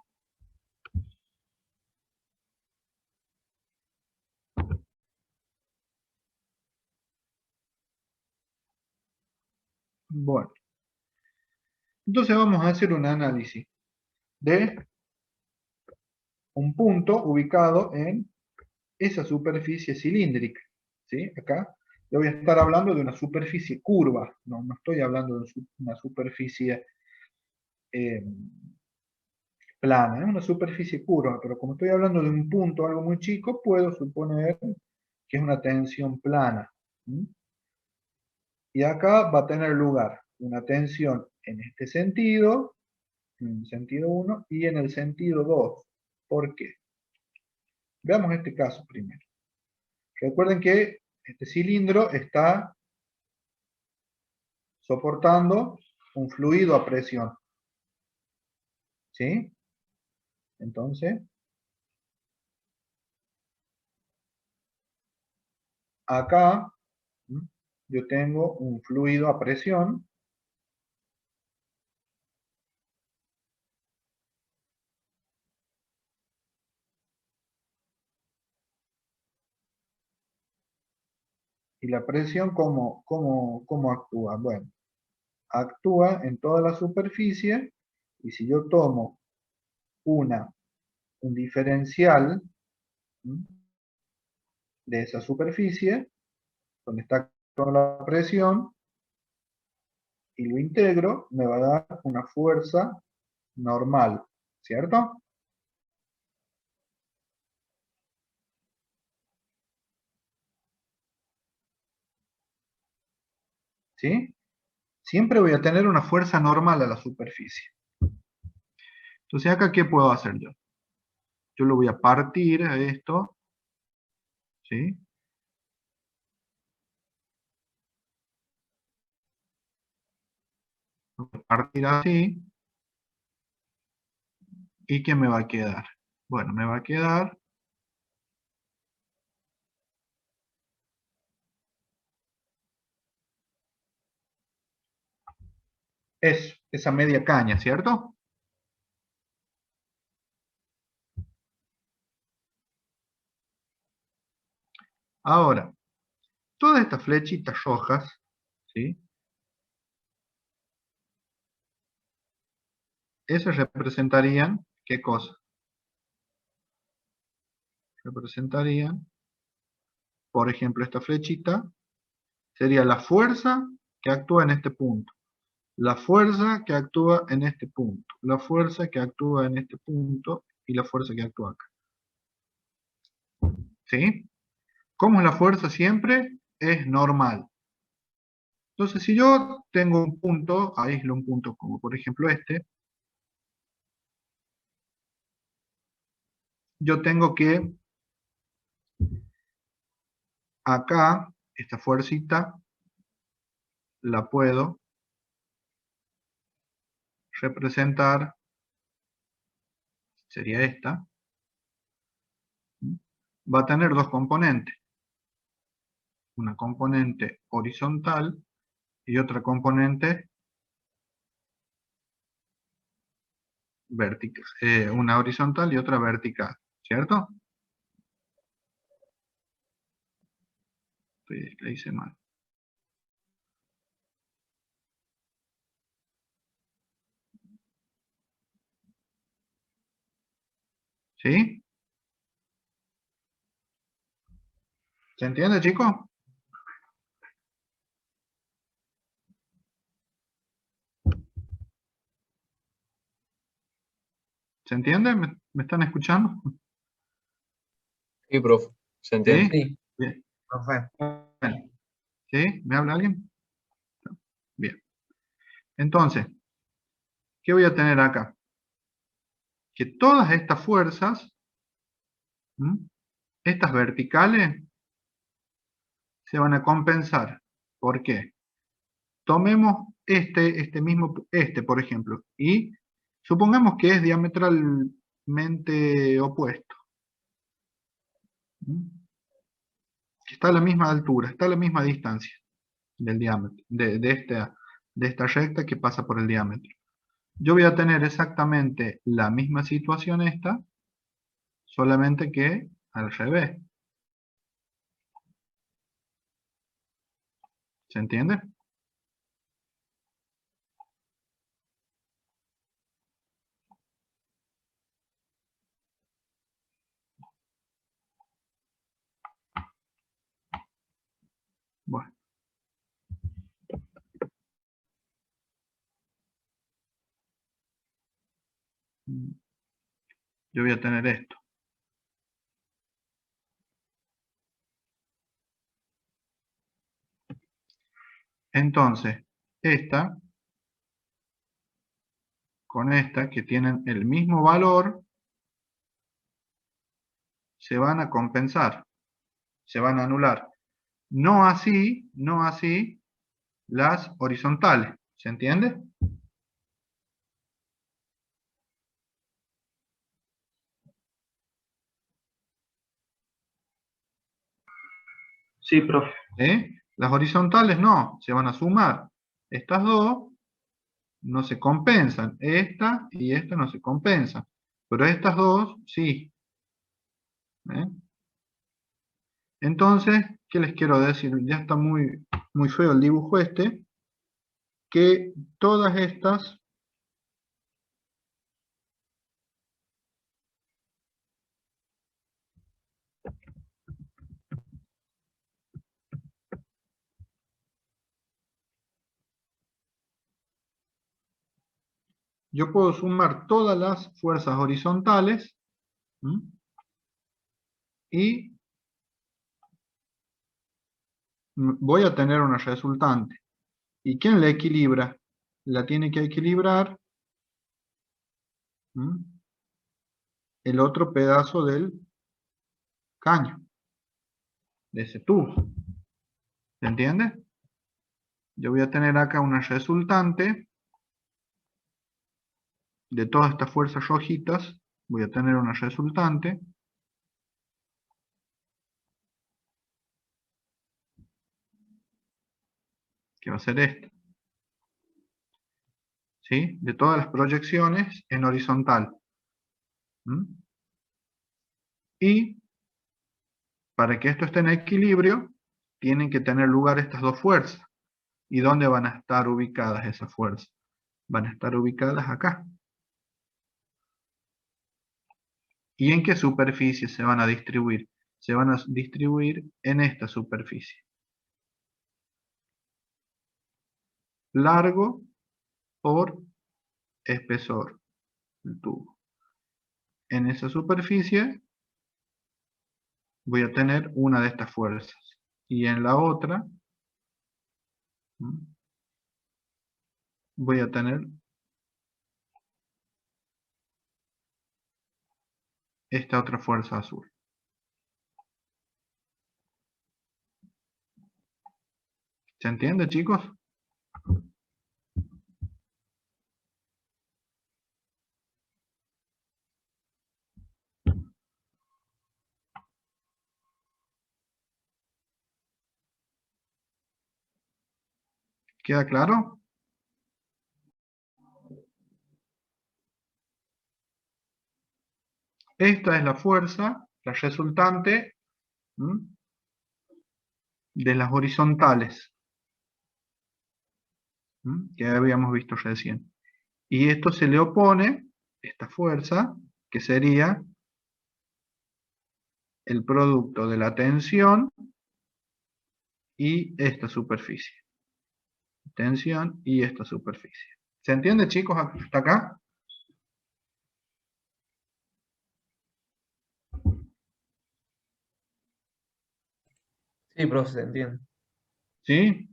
Bueno, entonces vamos a hacer un análisis de un punto ubicado en esa superficie cilíndrica. ¿Sí? Acá yo voy a estar hablando de una superficie curva, no estoy hablando de una superficie eh, plana, es una superficie curva, pero como estoy hablando de un punto, algo muy chico, puedo suponer que es una tensión plana. ¿Mm? Y acá va a tener lugar una tensión en este sentido, en el sentido 1, y en el sentido 2. ¿Por qué? Veamos este caso primero. Recuerden que este cilindro está soportando un fluido a presión. ¿Sí? Entonces, acá yo tengo un fluido a presión. ¿Y la presión cómo actúa? Bueno, actúa en toda la superficie y si yo tomo una un diferencial, ¿m? de esa superficie, donde está toda la presión, y lo integro, me va a dar una fuerza normal, ¿cierto? ¿Sí? Siempre voy a tener una fuerza normal a la superficie. Entonces acá, ¿qué puedo hacer yo? Yo lo voy a partir a esto, ¿sí? Lo voy a partir así, ¿y qué me va a quedar? Bueno, me va a quedar esa media caña, ¿cierto? Ahora, todas estas flechitas rojas, ¿sí? Esas representarían, ¿qué cosa? Representarían, por ejemplo, esta flechita, sería la fuerza que actúa en este punto, la fuerza que actúa en este punto, la fuerza que actúa en este punto y la fuerza que actúa acá. ¿Sí? ¿Cómo es la fuerza siempre? Es normal. Entonces, si yo tengo un punto, aíslo un punto como por ejemplo este, yo tengo que acá, esta fuercita, la puedo representar, sería esta, va a tener dos componentes, una componente horizontal y otra componente vertical, una horizontal y otra vertical, ¿cierto? Le hice mal. ¿Sí? ¿Se entiende, chicos? ¿Se entiende? ¿Me están escuchando? Sí, profe. ¿Se entiende? ¿Sí? Sí, Bien. profe. Bueno. ¿Sí? ¿Me habla alguien? Bien. Entonces, ¿qué voy a tener acá? Que todas estas fuerzas, ¿m? Estas verticales, se van a compensar. ¿Por qué? Tomemos este, por ejemplo, y supongamos que es diametralmente opuesto. ¿M? Que está a la misma altura, está a la misma distancia del diámetro, de esta recta que pasa por el diámetro. Yo voy a tener exactamente la misma situación esta, solamente que al revés. ¿Se entiende? Bueno. Yo voy a tener esto. Entonces, esta con esta, que tienen el mismo valor, se van a compensar, se van a anular. No así las horizontales. ¿Se entiende? Sí, profe. ¿Sí? Las horizontales no, se van a sumar. Estas dos no se compensan. Esta y esta no se compensan. Pero estas dos sí. ¿Eh? Entonces, ¿qué les quiero decir? Ya está muy, muy feo el dibujo este. Que todas estas yo puedo sumar todas las fuerzas horizontales, ¿m? Y voy a tener una resultante. ¿Y quién la equilibra? La tiene que equilibrar, ¿m? El otro pedazo del caño, de ese tubo. ¿Se entiende? Yo voy a tener acá una resultante de todas estas fuerzas rojitas. Voy a tener una resultante que va a ser esta. ¿Sí? De todas las proyecciones en horizontal. ¿Mm? Y para que esto esté en equilibrio, tienen que tener lugar estas dos fuerzas. ¿Y dónde van a estar ubicadas esas fuerzas? Van a estar ubicadas acá. ¿Y en qué superficie se van a distribuir? Se van a distribuir en esta superficie. Largo por espesor del tubo. En esa superficie voy a tener una de estas fuerzas. Y en la otra voy a tener esta otra fuerza azul. ¿Se entiende, chicos? ¿Queda claro? Esta es la fuerza, la resultante de las horizontales que habíamos visto recién. Y esto se le opone, esta fuerza, que sería el producto de la tensión y esta superficie. Tensión y esta superficie. ¿Se entiende, chicos, hasta acá? Sí, profe, se entiende. ¿Sí?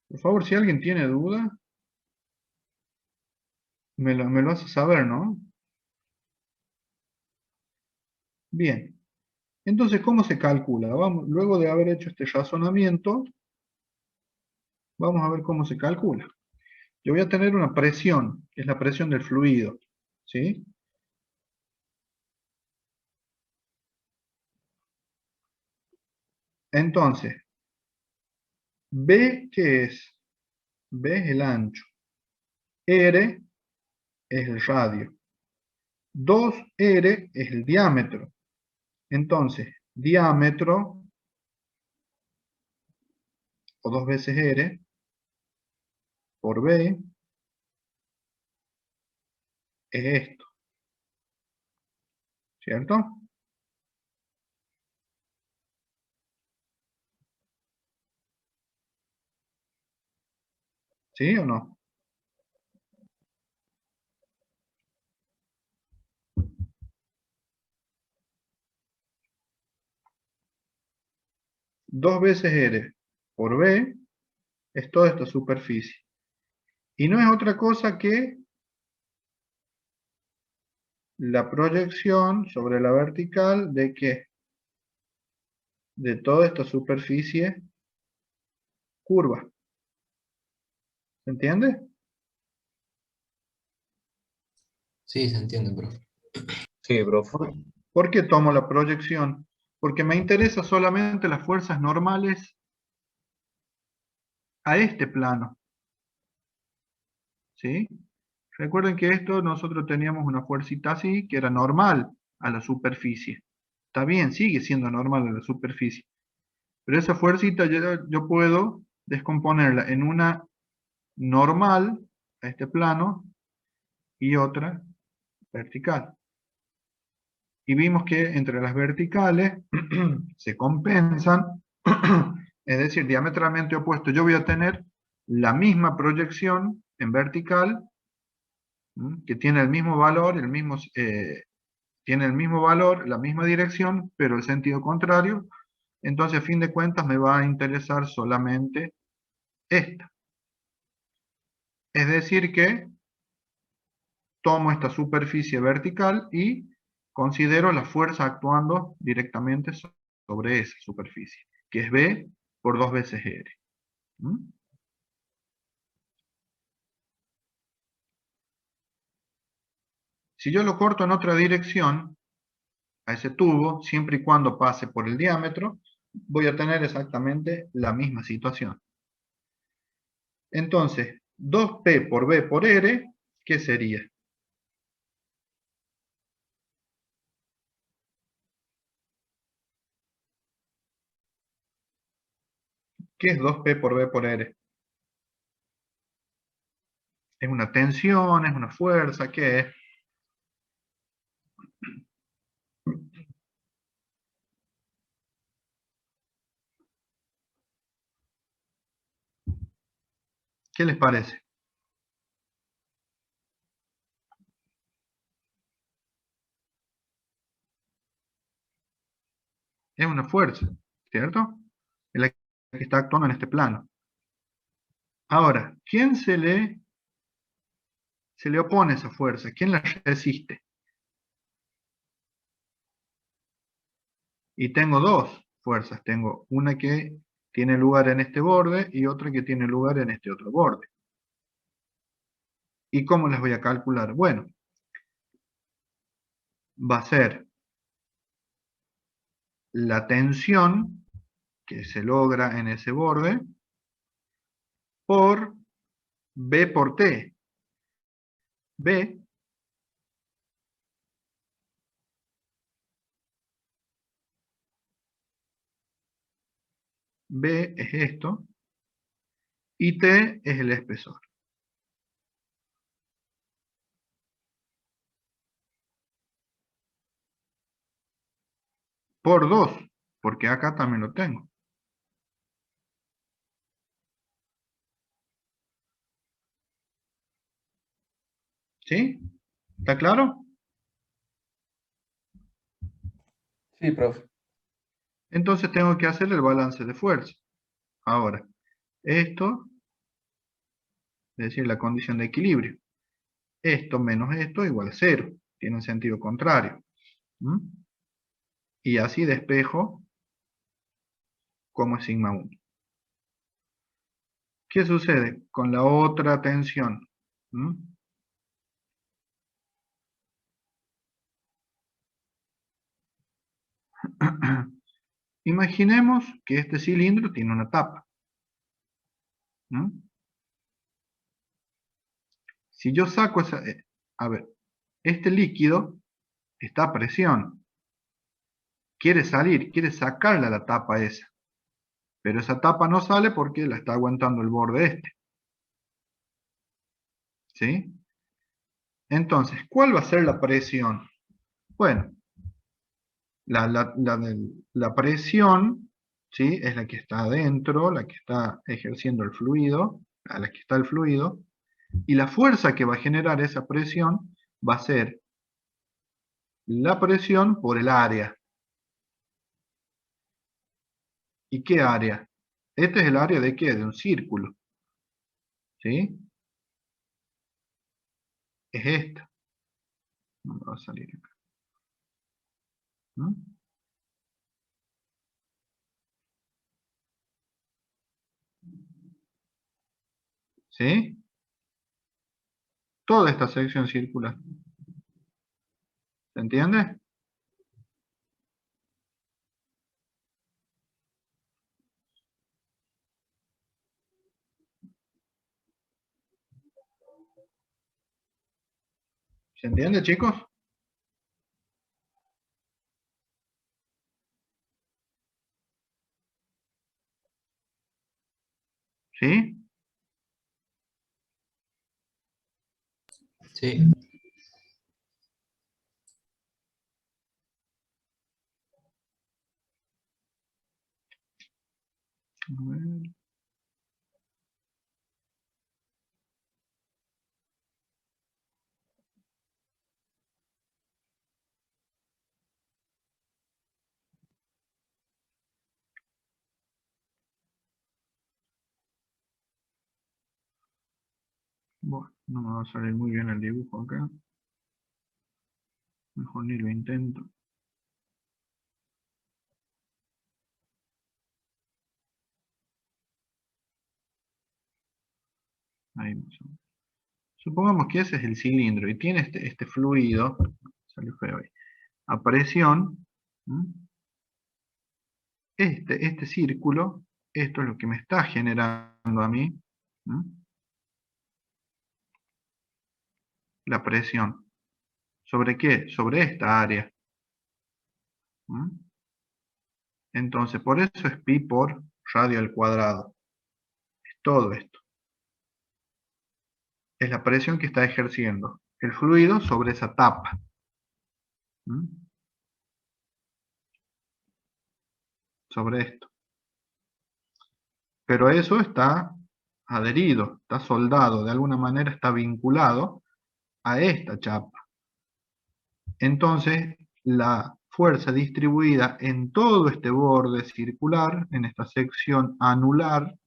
Por favor, si alguien tiene duda, me lo hace saber, ¿no? Bien. Entonces, ¿cómo se calcula? Vamos, luego de haber hecho este razonamiento, vamos a ver cómo se calcula. Yo voy a tener una presión, que es la presión del fluido. ¿Sí? Entonces, B, ¿qué es? B es el ancho. R es el radio. 2R es el diámetro. Entonces, diámetro, o 2 veces R, por B, es esto. ¿Cierto? ¿Sí o no? Dos veces R por B es toda esta superficie. Y no es otra cosa que la proyección sobre la vertical de ¿qué? De toda esta superficie curva. ¿Se entiende? Sí, se entiende, profe. Sí, profe. ¿Por qué tomo la proyección? Porque me interesa solamente las fuerzas normales a este plano. ¿Sí? Recuerden que esto nosotros teníamos una fuercita así, que era normal a la superficie. Está bien, sigue siendo normal a la superficie. Pero esa fuercita yo puedo descomponerla en una normal a este plano y otra vertical. Y vimos que entre las verticales se compensan, es decir, diametralmente opuesto. Yo voy a tener la misma proyección en vertical que tiene el mismo valor, tiene el mismo valor, la misma dirección, pero el sentido contrario. Entonces, a fin de cuentas, me va a interesar solamente esta. Es decir que tomo esta superficie vertical y considero la fuerza actuando directamente sobre esa superficie, que es B por 2 veces R. ¿Mm? Si yo lo corto en otra dirección, a ese tubo, siempre y cuando pase por el diámetro, voy a tener exactamente la misma situación. Entonces, 2P por B por R, ¿qué sería? ¿Qué es 2P por B por R? ¿Es una tensión? ¿Es una fuerza? ¿Qué es? ¿Qué les parece? Es una fuerza, ¿cierto? Es la que está actuando en este plano. Ahora, ¿quién se le opone a esa fuerza? ¿Quién la resiste? Y tengo dos fuerzas. Tengo una que tiene lugar en este borde y otra que tiene lugar en este otro borde. ¿Y cómo las voy a calcular? Bueno, va a ser la tensión que se logra en ese borde por B por T. B es esto y T es el espesor. Por 2, porque acá también lo tengo. ¿Sí? ¿Está claro? Sí, profe. Entonces tengo que hacer el balance de fuerza. Ahora, esto, es decir, la condición de equilibrio. Esto menos esto igual a 0. Tiene un sentido contrario. ¿Mm? Y así despejo como es sigma 1. ¿Qué sucede con la otra tensión? ¿Mm? Imaginemos que este cilindro tiene una tapa. ¿Mm? Si yo saco esa... a ver, este líquido está a presión. Quiere salir, quiere sacarle a la tapa esa. Pero esa tapa no sale porque la está aguantando el borde este. ¿Sí? Entonces, ¿cuál va a ser la presión? Bueno, la presión, ¿sí? Es la que está adentro, la que está ejerciendo el fluido, a la que está el fluido, y la fuerza que va a generar esa presión va a ser la presión por el área. ¿Y qué área? Este es el área de ¿qué? De un círculo. ¿Sí? Es esta. No me va a salir acá. ¿Mm? ¿Sí? Toda esta sección circular. ¿Se entiende? ¿Se entiende, chicos? ¿Sí? Sí, A ver. Bueno, no me va a salir muy bien el dibujo acá. Mejor ni lo intento. Ahí más o menos. Supongamos que ese es el cilindro y tiene este fluido, salió feo ahí, a presión. ¿Mm? Este círculo, esto es lo que me está generando a mí. ¿Mm? La presión. ¿Sobre qué? Sobre esta área. ¿Mm? Entonces, por eso es pi por radio al cuadrado. Es todo esto. Es la presión que está ejerciendo el fluido sobre esa tapa. ¿Mm? Sobre esto. Pero eso está adherido, está soldado, de alguna manera está vinculado a esta chapa. Entonces, la fuerza distribuida en todo este borde circular, en esta sección anular,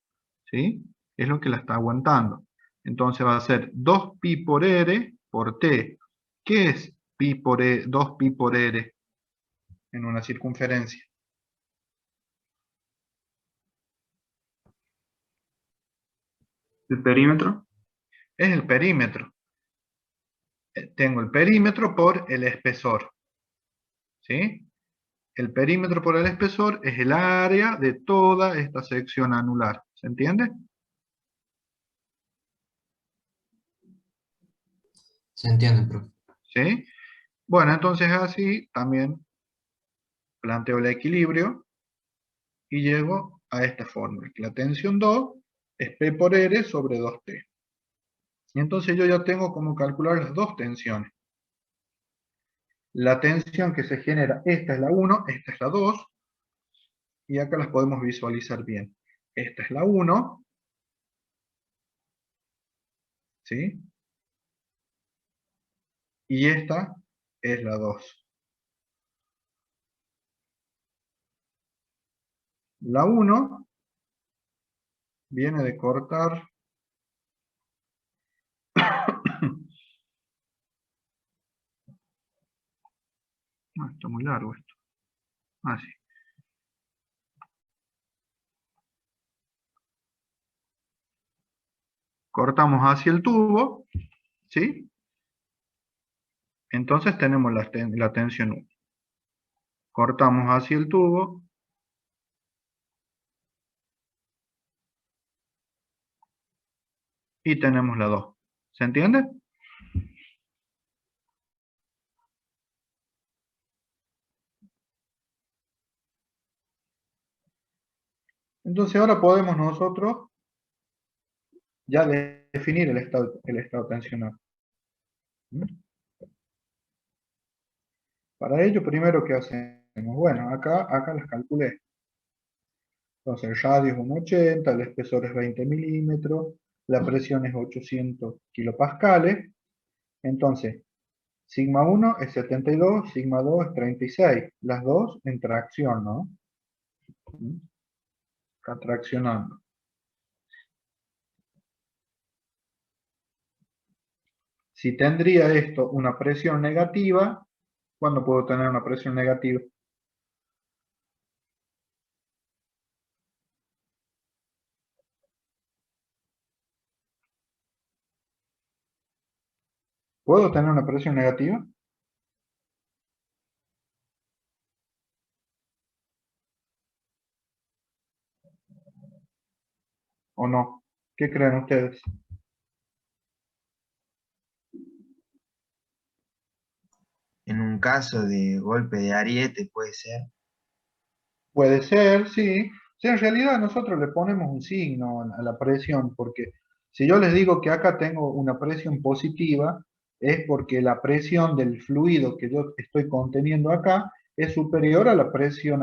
¿sí? Es lo que la está aguantando. Entonces va a ser 2pi por r por t. ¿Qué es pi por 2pi por r en una circunferencia? ¿El perímetro? Es el perímetro. Tengo el perímetro por el espesor. ¿Sí? El perímetro por el espesor es el área de toda esta sección anular. ¿Se entiende? Se entiende, profe. ¿Sí? Bueno, entonces así también planteo el equilibrio y llego a esta fórmula. La tensión 2 es P por R sobre 2T. Y entonces yo ya tengo cómo calcular las dos tensiones. La tensión que se genera, esta es la 1, esta es la 2, y acá las podemos visualizar bien. Esta es la 1, ¿sí? Y esta es la 2. La 1 viene de cortar no, está muy largo esto. Así. Cortamos hacia el tubo, ¿sí? Entonces tenemos la tensión 1. Cortamos hacia el tubo. Y tenemos la 2. ¿Se entiende? Entonces ahora podemos nosotros ya definir el estado tensional. ¿Mm? Para ello, primero, ¿qué hacemos? Bueno, acá las calculé. Entonces el radio es 1,80, el espesor es 20 milímetros, la presión es 800 kilopascales. Entonces, sigma 1 es 72, sigma 2 es 36. Las dos en tracción, ¿no? ¿Mm? Está traccionando. Si tendría esto una presión negativa, ¿cuándo puedo tener una presión negativa? ¿Puedo tener una presión negativa? ¿O no? ¿Qué creen ustedes? En un caso de golpe de ariete puede ser. Puede ser, sí. Si en realidad nosotros le ponemos un signo a la presión, porque si yo les digo que acá tengo una presión positiva, es porque la presión del fluido que yo estoy conteniendo acá es superior a la presión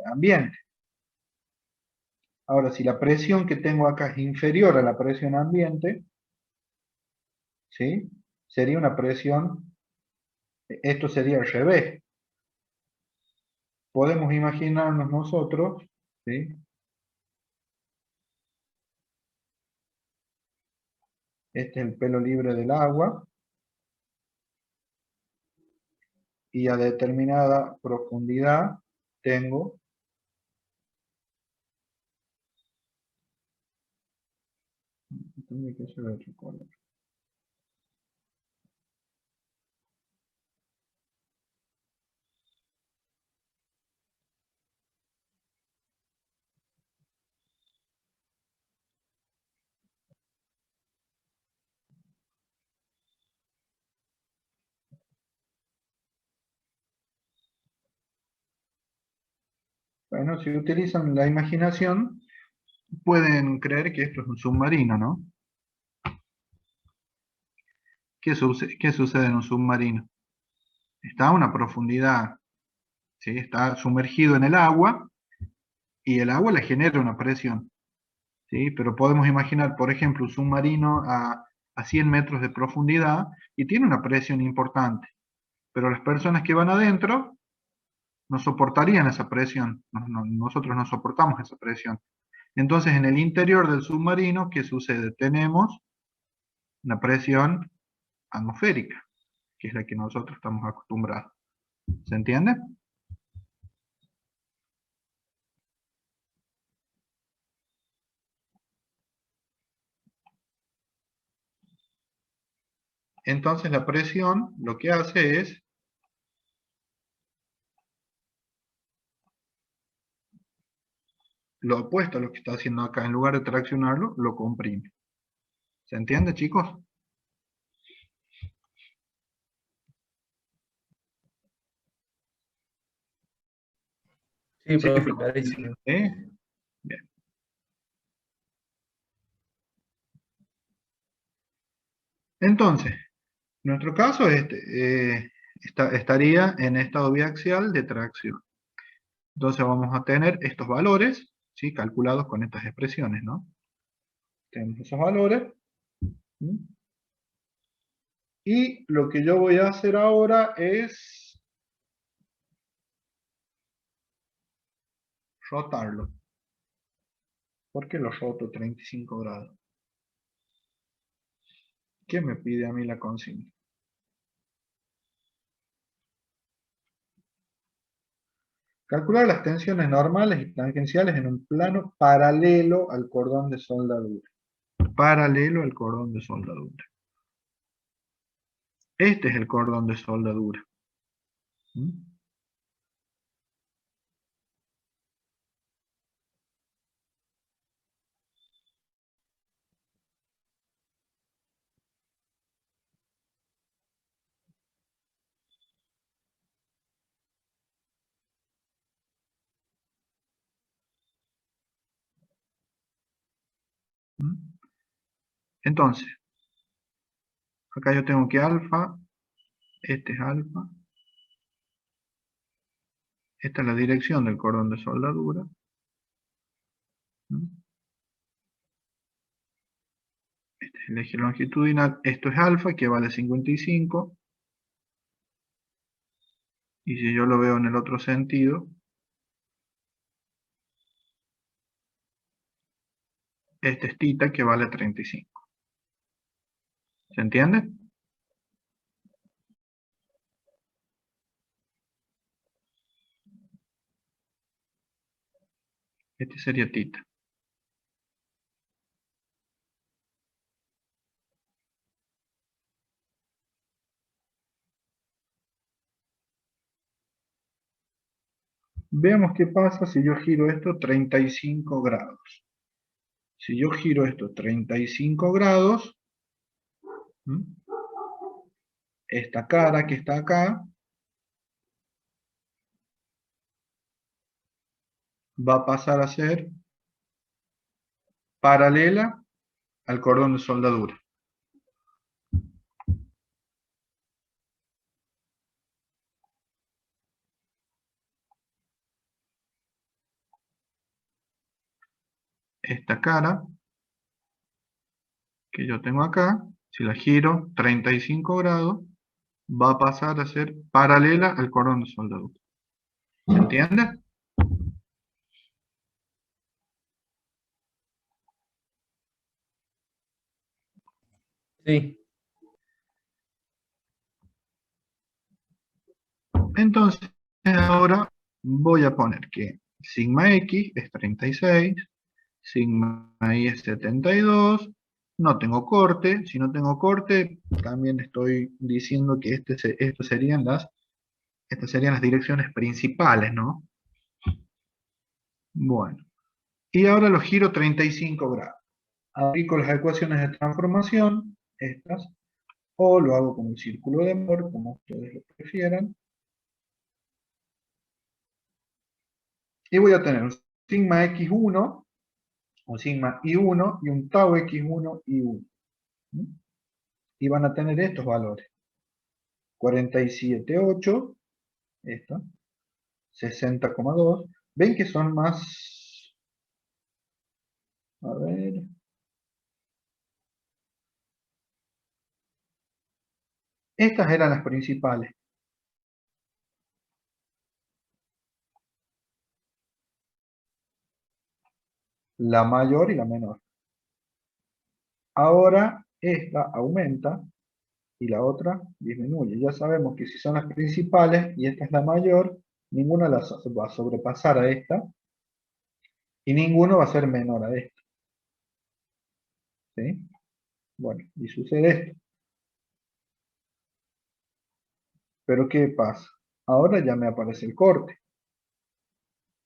ambiente. Ahora, si la presión que tengo acá es inferior a la presión ambiente, ¿sí? Sería una presión, esto sería al revés. Podemos imaginarnos nosotros, ¿sí? Este es el pelo libre del agua. Y a determinada profundidad tengo tiene que ser de otro color. Bueno, si utilizan la imaginación, pueden creer que esto es un submarino, ¿no? ¿Qué sucede en un submarino? Está a una profundidad, ¿sí? Está sumergido en el agua y el agua le genera una presión, ¿sí? Pero podemos imaginar, por ejemplo, un submarino a 100 metros de profundidad y tiene una presión importante, pero las personas que van adentro no soportarían esa presión, nosotros no soportamos esa presión. Entonces, en el interior del submarino, ¿qué sucede? Tenemos una presión atmosférica, que es la que nosotros estamos acostumbrados. ¿Se entiende? Entonces la presión lo que hace es lo opuesto a lo que está haciendo acá. En lugar de traccionarlo, lo comprime. ¿Se entiende, chicos? Sí, Sí, profe, clarísimo. ¿sí? Bien. Entonces, nuestro caso estaría en estado biaxial de tracción. Entonces vamos a tener estos valores, ¿sí? Calculados con estas expresiones, ¿no? Tenemos esos valores. ¿Sí? Y lo que yo voy a hacer ahora es rotarlo. ¿Por qué lo roto 35 grados? ¿Qué me pide a mí la consigna? Calcular las tensiones normales y tangenciales en un plano paralelo al cordón de soldadura. Paralelo al cordón de soldadura. Este es el cordón de soldadura. ¿Mm? ¿Mm? Entonces, acá yo tengo que alfa, este es alfa, esta es la dirección del cordón de soldadura. ¿Mm? Este es el eje longitudinal, esto es alfa, que vale 55. Y si yo lo veo en el otro sentido, este es tita, que vale 35. ¿Se entiende? Este sería tita. Veamos qué pasa si yo giro esto 35 grados. Si yo giro esto 35 grados, ¿m? Esta cara que está acá va a pasar a ser paralela al cordón de soldadura. Esta cara que yo tengo acá, si la giro 35 grados, va a pasar a ser paralela al cordón de soldadura. ¿Se entiende? Sí. Entonces, ahora voy a poner que sigma x es 36, sigma y es 72, no tengo corte. Si no tengo corte, también estoy diciendo que estas serían las direcciones principales, ¿no? Bueno, y ahora lo giro 35 grados. Aplico las ecuaciones de transformación, estas, o lo hago con el círculo de Moore, como ustedes lo prefieran. Y voy a tener un sigma x1, un sigma y1 y un tau x1 y1. Y van a tener estos valores. 47,8, esta, 60,2. Ven que son más... A ver... Estas eran las principales. La mayor y la menor. Ahora esta aumenta y la otra disminuye. Ya sabemos que si son las principales y esta es la mayor, ninguna va a sobrepasar a esta y ninguno va a ser menor a esta. ¿Sí? Bueno, y sucede esto. Pero ¿qué pasa? Ahora ya me aparece el corte.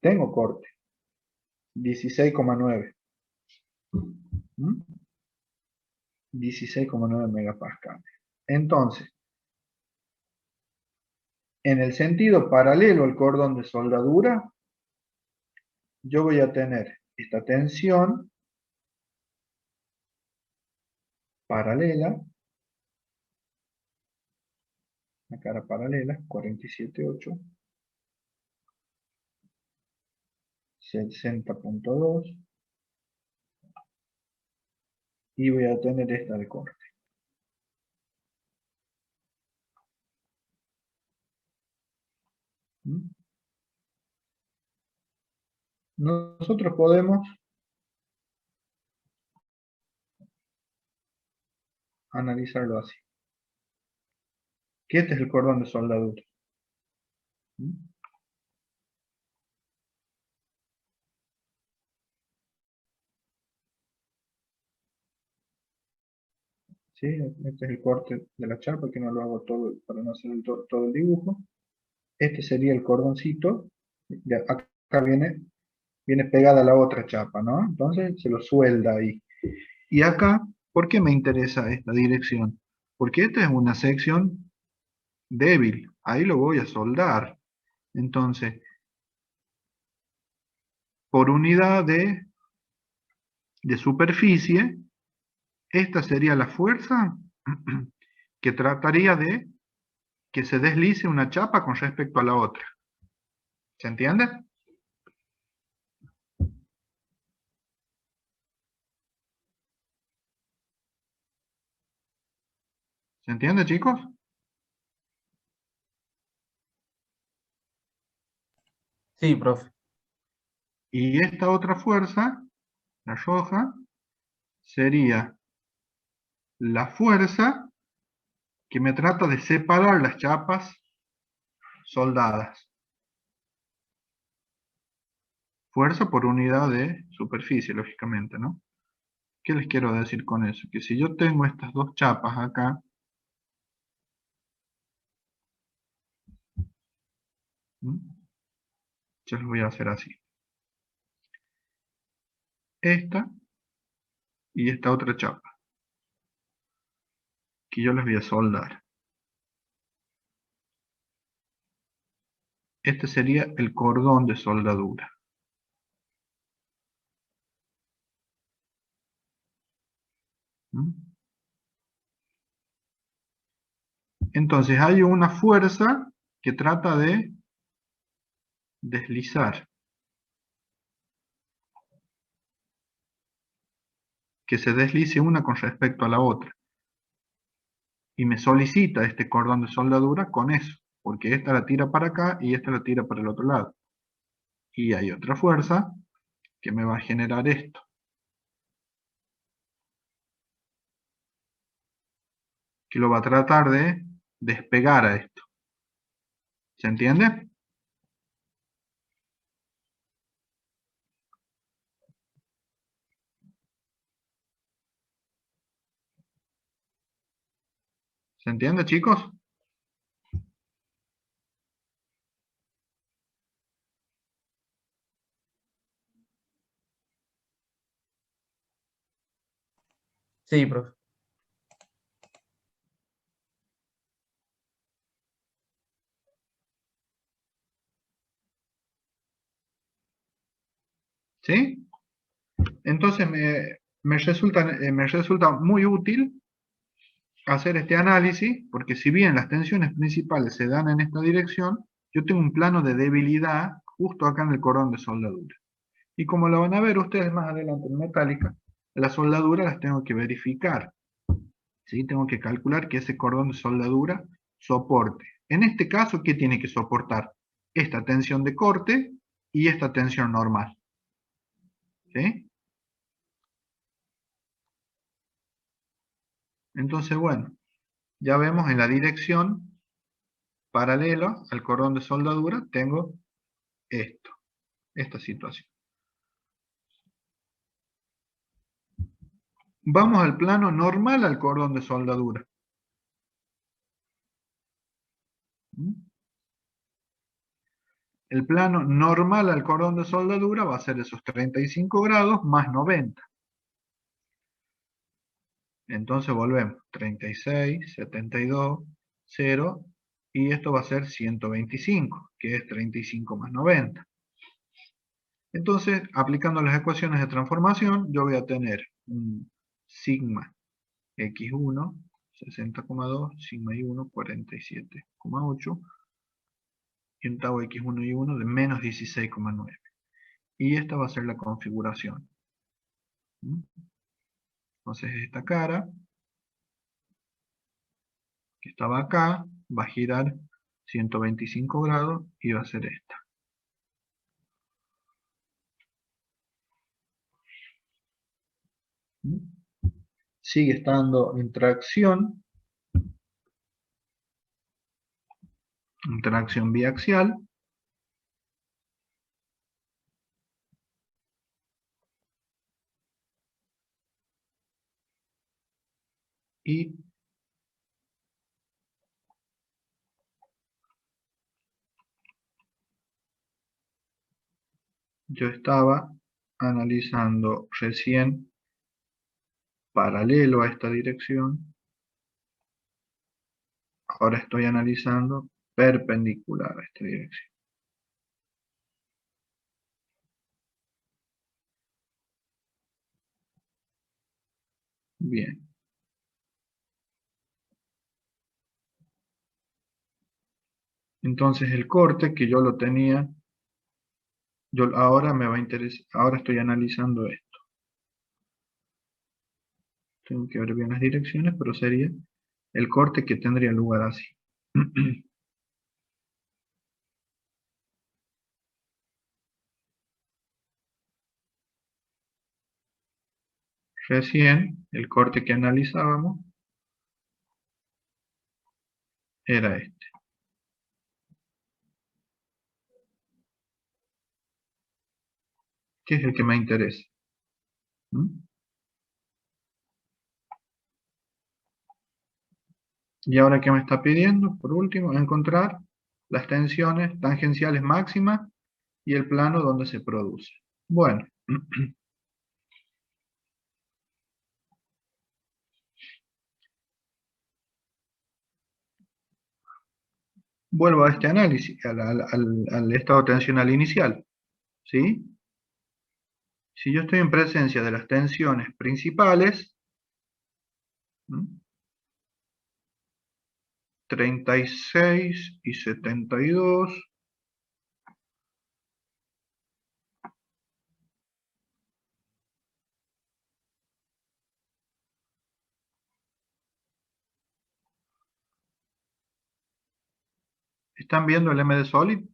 Tengo corte. 16,9. 16,9 megapascales. Entonces, en el sentido paralelo al cordón de soldadura, yo voy a tener esta tensión paralela, la cara paralela, 47,8, 60,2, y voy a tener esta de corte. Nosotros podemos analizarlo así. Que este es el cordón de soldadura. ¿Sí? Este es el corte de la chapa, que no lo hago todo para no hacer todo el dibujo. Este sería el cordoncito. Acá viene pegada la otra chapa, ¿no? Entonces se lo suelda ahí. Y acá, ¿por qué me interesa esta dirección? Porque esta es una sección débil. Ahí lo voy a soldar. Entonces, por unidad de superficie, esta sería la fuerza que trataría de que se deslice una chapa con respecto a la otra. ¿Se entiende? ¿Se entiende, chicos? Sí, profe. Y esta otra fuerza, la roja, sería la fuerza que me trata de separar las chapas soldadas. Fuerza por unidad de superficie, lógicamente, ¿no? ¿Qué les quiero decir con eso? Que si yo tengo estas dos chapas acá, yo les voy a hacer así. Esta y esta otra chapa, que yo les voy a soldar. Este sería el cordón de soldadura. Entonces hay una fuerza que trata de deslizar, que se deslice una con respecto a la otra. Y me solicita este cordón de soldadura con eso, porque esta la tira para acá y esta la tira para el otro lado. Y hay otra fuerza que me va a generar esto. que lo va a tratar de despegar a esto. ¿Se entiende? ¿Se entiende, chicos? Sí, profe. ¿Sí? Entonces me resulta muy útil hacer este análisis, porque si bien las tensiones principales se dan en esta dirección, yo tengo un plano de debilidad justo acá en el cordón de soldadura. Y como lo van a ver ustedes más adelante en metálica, las soldaduras las tengo que verificar. ¿Sí? Tengo que calcular que ese cordón de soldadura soporte. En este caso, ¿qué tiene que soportar? Esta tensión de corte y esta tensión normal. ¿Sí? Entonces, bueno, ya vemos en la dirección paralela al cordón de soldadura, tengo esta situación. Vamos al plano normal al cordón de soldadura. El plano normal al cordón de soldadura va a ser esos 35 grados más 90. Entonces volvemos, 36, 72, 0, y esto va a ser 125, que es 35 más 90. Entonces, aplicando las ecuaciones de transformación, yo voy a tener un sigma x1, 60,2, sigma y1, 47,8, y un tau x1 y 1 de menos 16,9. Y esta va a ser la configuración. Entonces esta cara, que estaba acá, va a girar 125 grados y va a ser esta. Sigue estando en tracción biaxial. Y yo estaba analizando recién paralelo a esta dirección. Ahora estoy analizando perpendicular a esta dirección. Bien. Entonces el corte que yo lo tenía, ahora me va a interesar, ahora estoy analizando esto. Tengo que ver bien las direcciones, pero sería el corte que tendría lugar así. Recién, el corte que analizábamos era este. Que es el que me interesa. Y ahora, ¿qué me está pidiendo? Por último, encontrar las tensiones tangenciales máximas y el plano donde se produce. Bueno. Vuelvo a este análisis, al estado tensional inicial. ¿Sí? Si yo estoy en presencia de las tensiones principales, 36 y 72, ¿están viendo el M de Solid?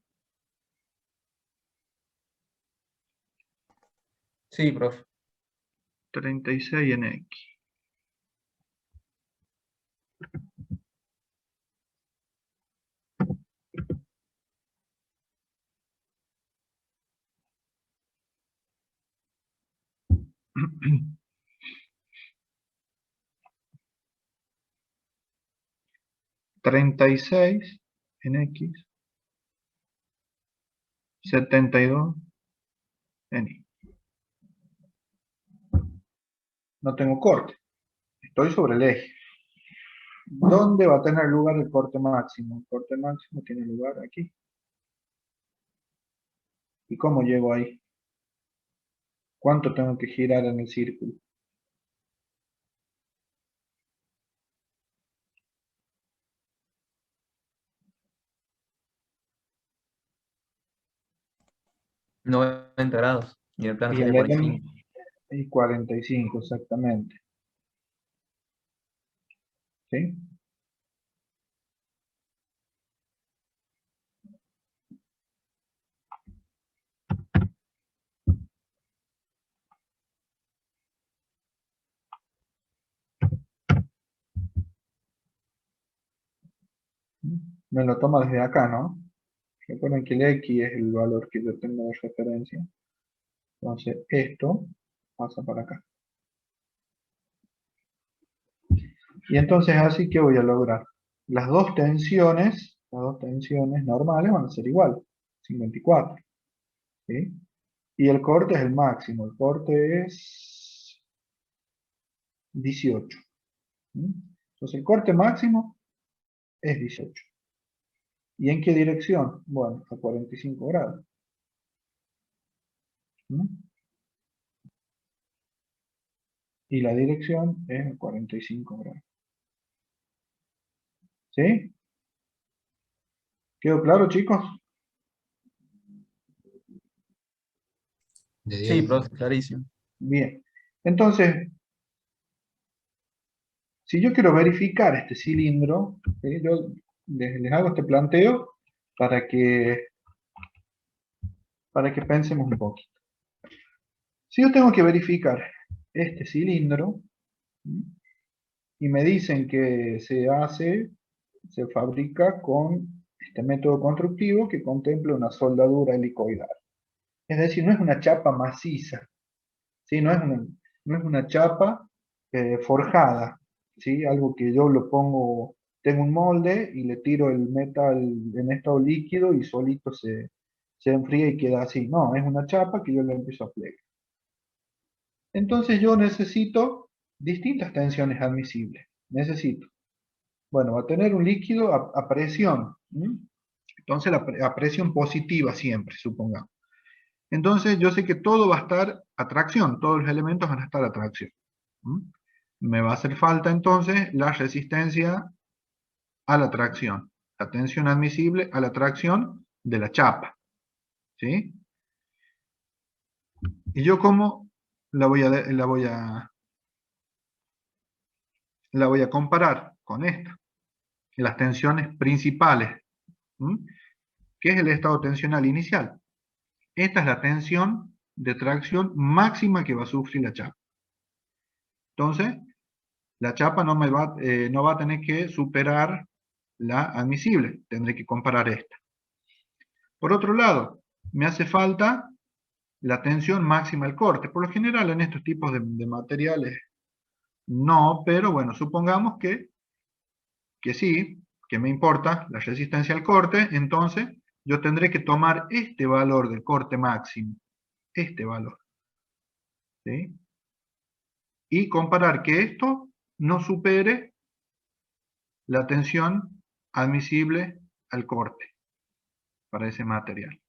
Sí, profe. 36 en X. 36 en X, 72 en Y. No tengo corte, estoy sobre el eje. ¿Dónde va a tener lugar el corte máximo? El corte máximo tiene lugar aquí. ¿Y cómo llego ahí? ¿Cuánto tengo que girar en el círculo? $90 y el plano Y sería el 45. y 45, exactamente. ¿Sí? Me lo toma desde acá, ¿no? Recuerden que el X es el valor que yo tengo de referencia. Entonces, esto pasa para acá. Y entonces, así que voy a lograr. Las dos tensiones normales van a ser igual, 54. ¿Sí? Y el corte es el máximo. El corte es 18. ¿Sí? Entonces, el corte máximo es 18. ¿Y en qué dirección? Bueno, a 45 grados. ¿Mm? Y la dirección es a 45 grados. ¿Sí? ¿Quedó claro, chicos? De Sí, 10. profe, clarísimo. Bien. Entonces, si yo quiero verificar este cilindro, yo les hago este planteo para que, pensemos un poquito. Si yo tengo que verificar este cilindro, ¿sí? Y me dicen que se fabrica con este método constructivo que contempla una soldadura helicoidal. Es decir, no es una chapa maciza, ¿sí? No es una chapa forjada, ¿sí? Algo que yo lo pongo, tengo un molde y le tiro el metal en estado líquido y solito se enfría y queda así. No, es una chapa que yo le empiezo a plegar. Entonces yo necesito distintas tensiones admisibles. Bueno, va a tener un líquido a presión. Entonces a presión positiva siempre, supongamos. Entonces yo sé que todo va a estar a tracción, todos los elementos van a estar a tracción. Me va a hacer falta entonces la resistencia a la tracción, la tensión admisible a la tracción de la chapa. ¿Sí? ¿Y yo cómo la voy a comparar con esta? Las tensiones principales. ¿Qué es el estado tensional inicial? Esta es la tensión de tracción máxima que va a sufrir la chapa. Entonces, la chapa no va a tener que superar la admisible, tendré que comparar esta. Por otro lado, me hace falta la tensión máxima al corte. Por lo general en estos tipos de materiales no, pero bueno, supongamos que sí, que me importa la resistencia al corte, entonces yo tendré que tomar este valor del corte máximo, este valor, ¿sí? Y comparar que esto no supere la tensión admisible al corte para ese material.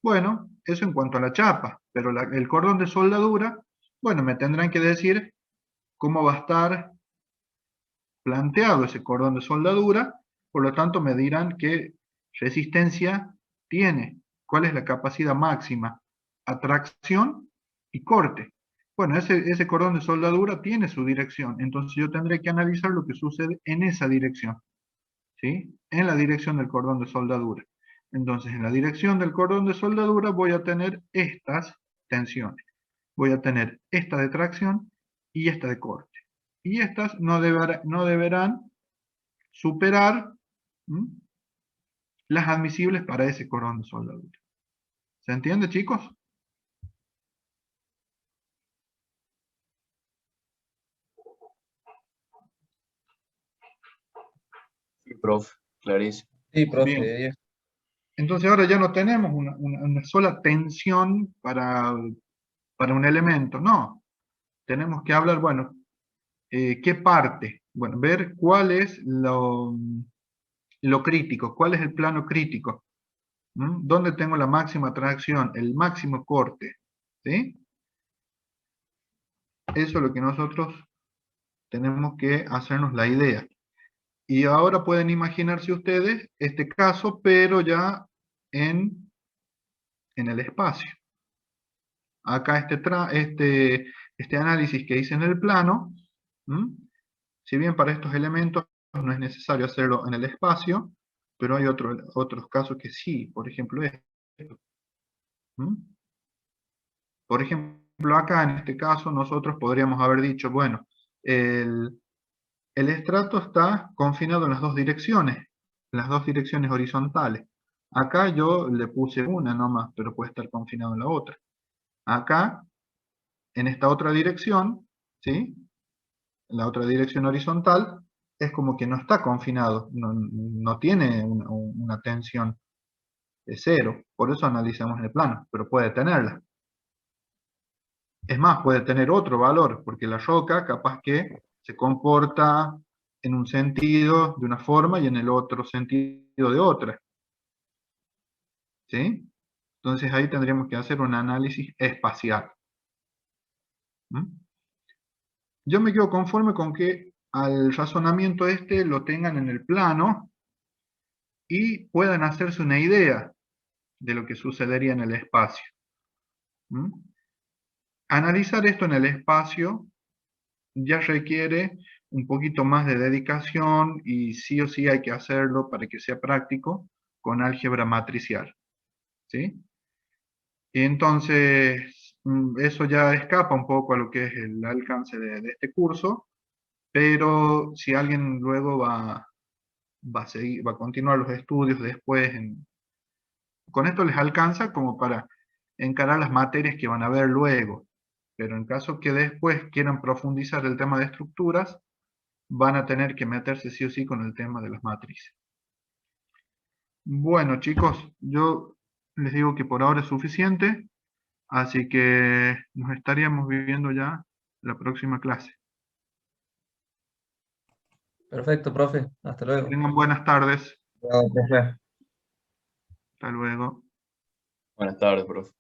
Bueno, eso en cuanto a la chapa, pero el cordón de soldadura, bueno, me tendrán que decir cómo va a estar planteado ese cordón de soldadura, por lo tanto me dirán qué resistencia tiene, cuál es la capacidad máxima, atracción y corte. Bueno, ese cordón de soldadura tiene su dirección, entonces yo tendré que analizar lo que sucede en esa dirección, ¿sí? En la dirección del cordón de soldadura. Entonces, en la dirección del cordón de soldadura voy a tener estas tensiones. Voy a tener esta de tracción y esta de corte. Y estas no deberán superar las admisibles para ese cordón de soldadura. ¿Se entiende, chicos? profe, clarísimo. Sí, profe, Bien. de 10. Entonces ahora ya no tenemos una sola tensión para un elemento, no. Tenemos que hablar, bueno, ¿qué parte? Bueno, ver cuál es lo crítico, cuál es el plano crítico. ¿Dónde tengo la máxima tracción, el máximo corte? ¿Sí? Eso es lo que nosotros tenemos que hacernos la idea. Y ahora pueden imaginarse ustedes este caso, pero ya en el espacio. Acá este análisis que hice en el plano, si bien para estos elementos no es necesario hacerlo en el espacio, pero hay otros casos que sí, por ejemplo esto. Por ejemplo, acá en este caso nosotros podríamos haber dicho, bueno, el estrato está confinado en las dos direcciones horizontales. Acá yo le puse una nomás, pero puede estar confinado en la otra. Acá, en esta otra dirección, ¿sí? En la otra dirección horizontal, es como que no está confinado, no tiene una tensión de cero. Por eso analizamos el plano, pero puede tenerla. Es más, puede tener otro valor, porque la roca capaz que se comporta en un sentido de una forma y en el otro sentido de otra. ¿Sí? Entonces ahí tendríamos que hacer un análisis espacial. Yo me quedo conforme con que al razonamiento este lo tengan en el plano y puedan hacerse una idea de lo que sucedería en el espacio. Analizar esto en el espacio ya requiere un poquito más de dedicación y sí o sí hay que hacerlo para que sea práctico con álgebra matricial. ¿Sí? Y entonces, eso ya escapa un poco a lo que es el alcance de este curso, pero si alguien luego va a continuar los estudios después, con esto les alcanza como para encarar las materias que van a ver luego. Pero en caso que después quieran profundizar el tema de estructuras, van a tener que meterse sí o sí con el tema de las matrices. Bueno, chicos, yo les digo que por ahora es suficiente, así que nos estaríamos viendo ya la próxima clase. Perfecto, profe. Hasta Que luego. tengan buenas tardes. Chao, profe. Hasta luego. Buenas tardes, profe.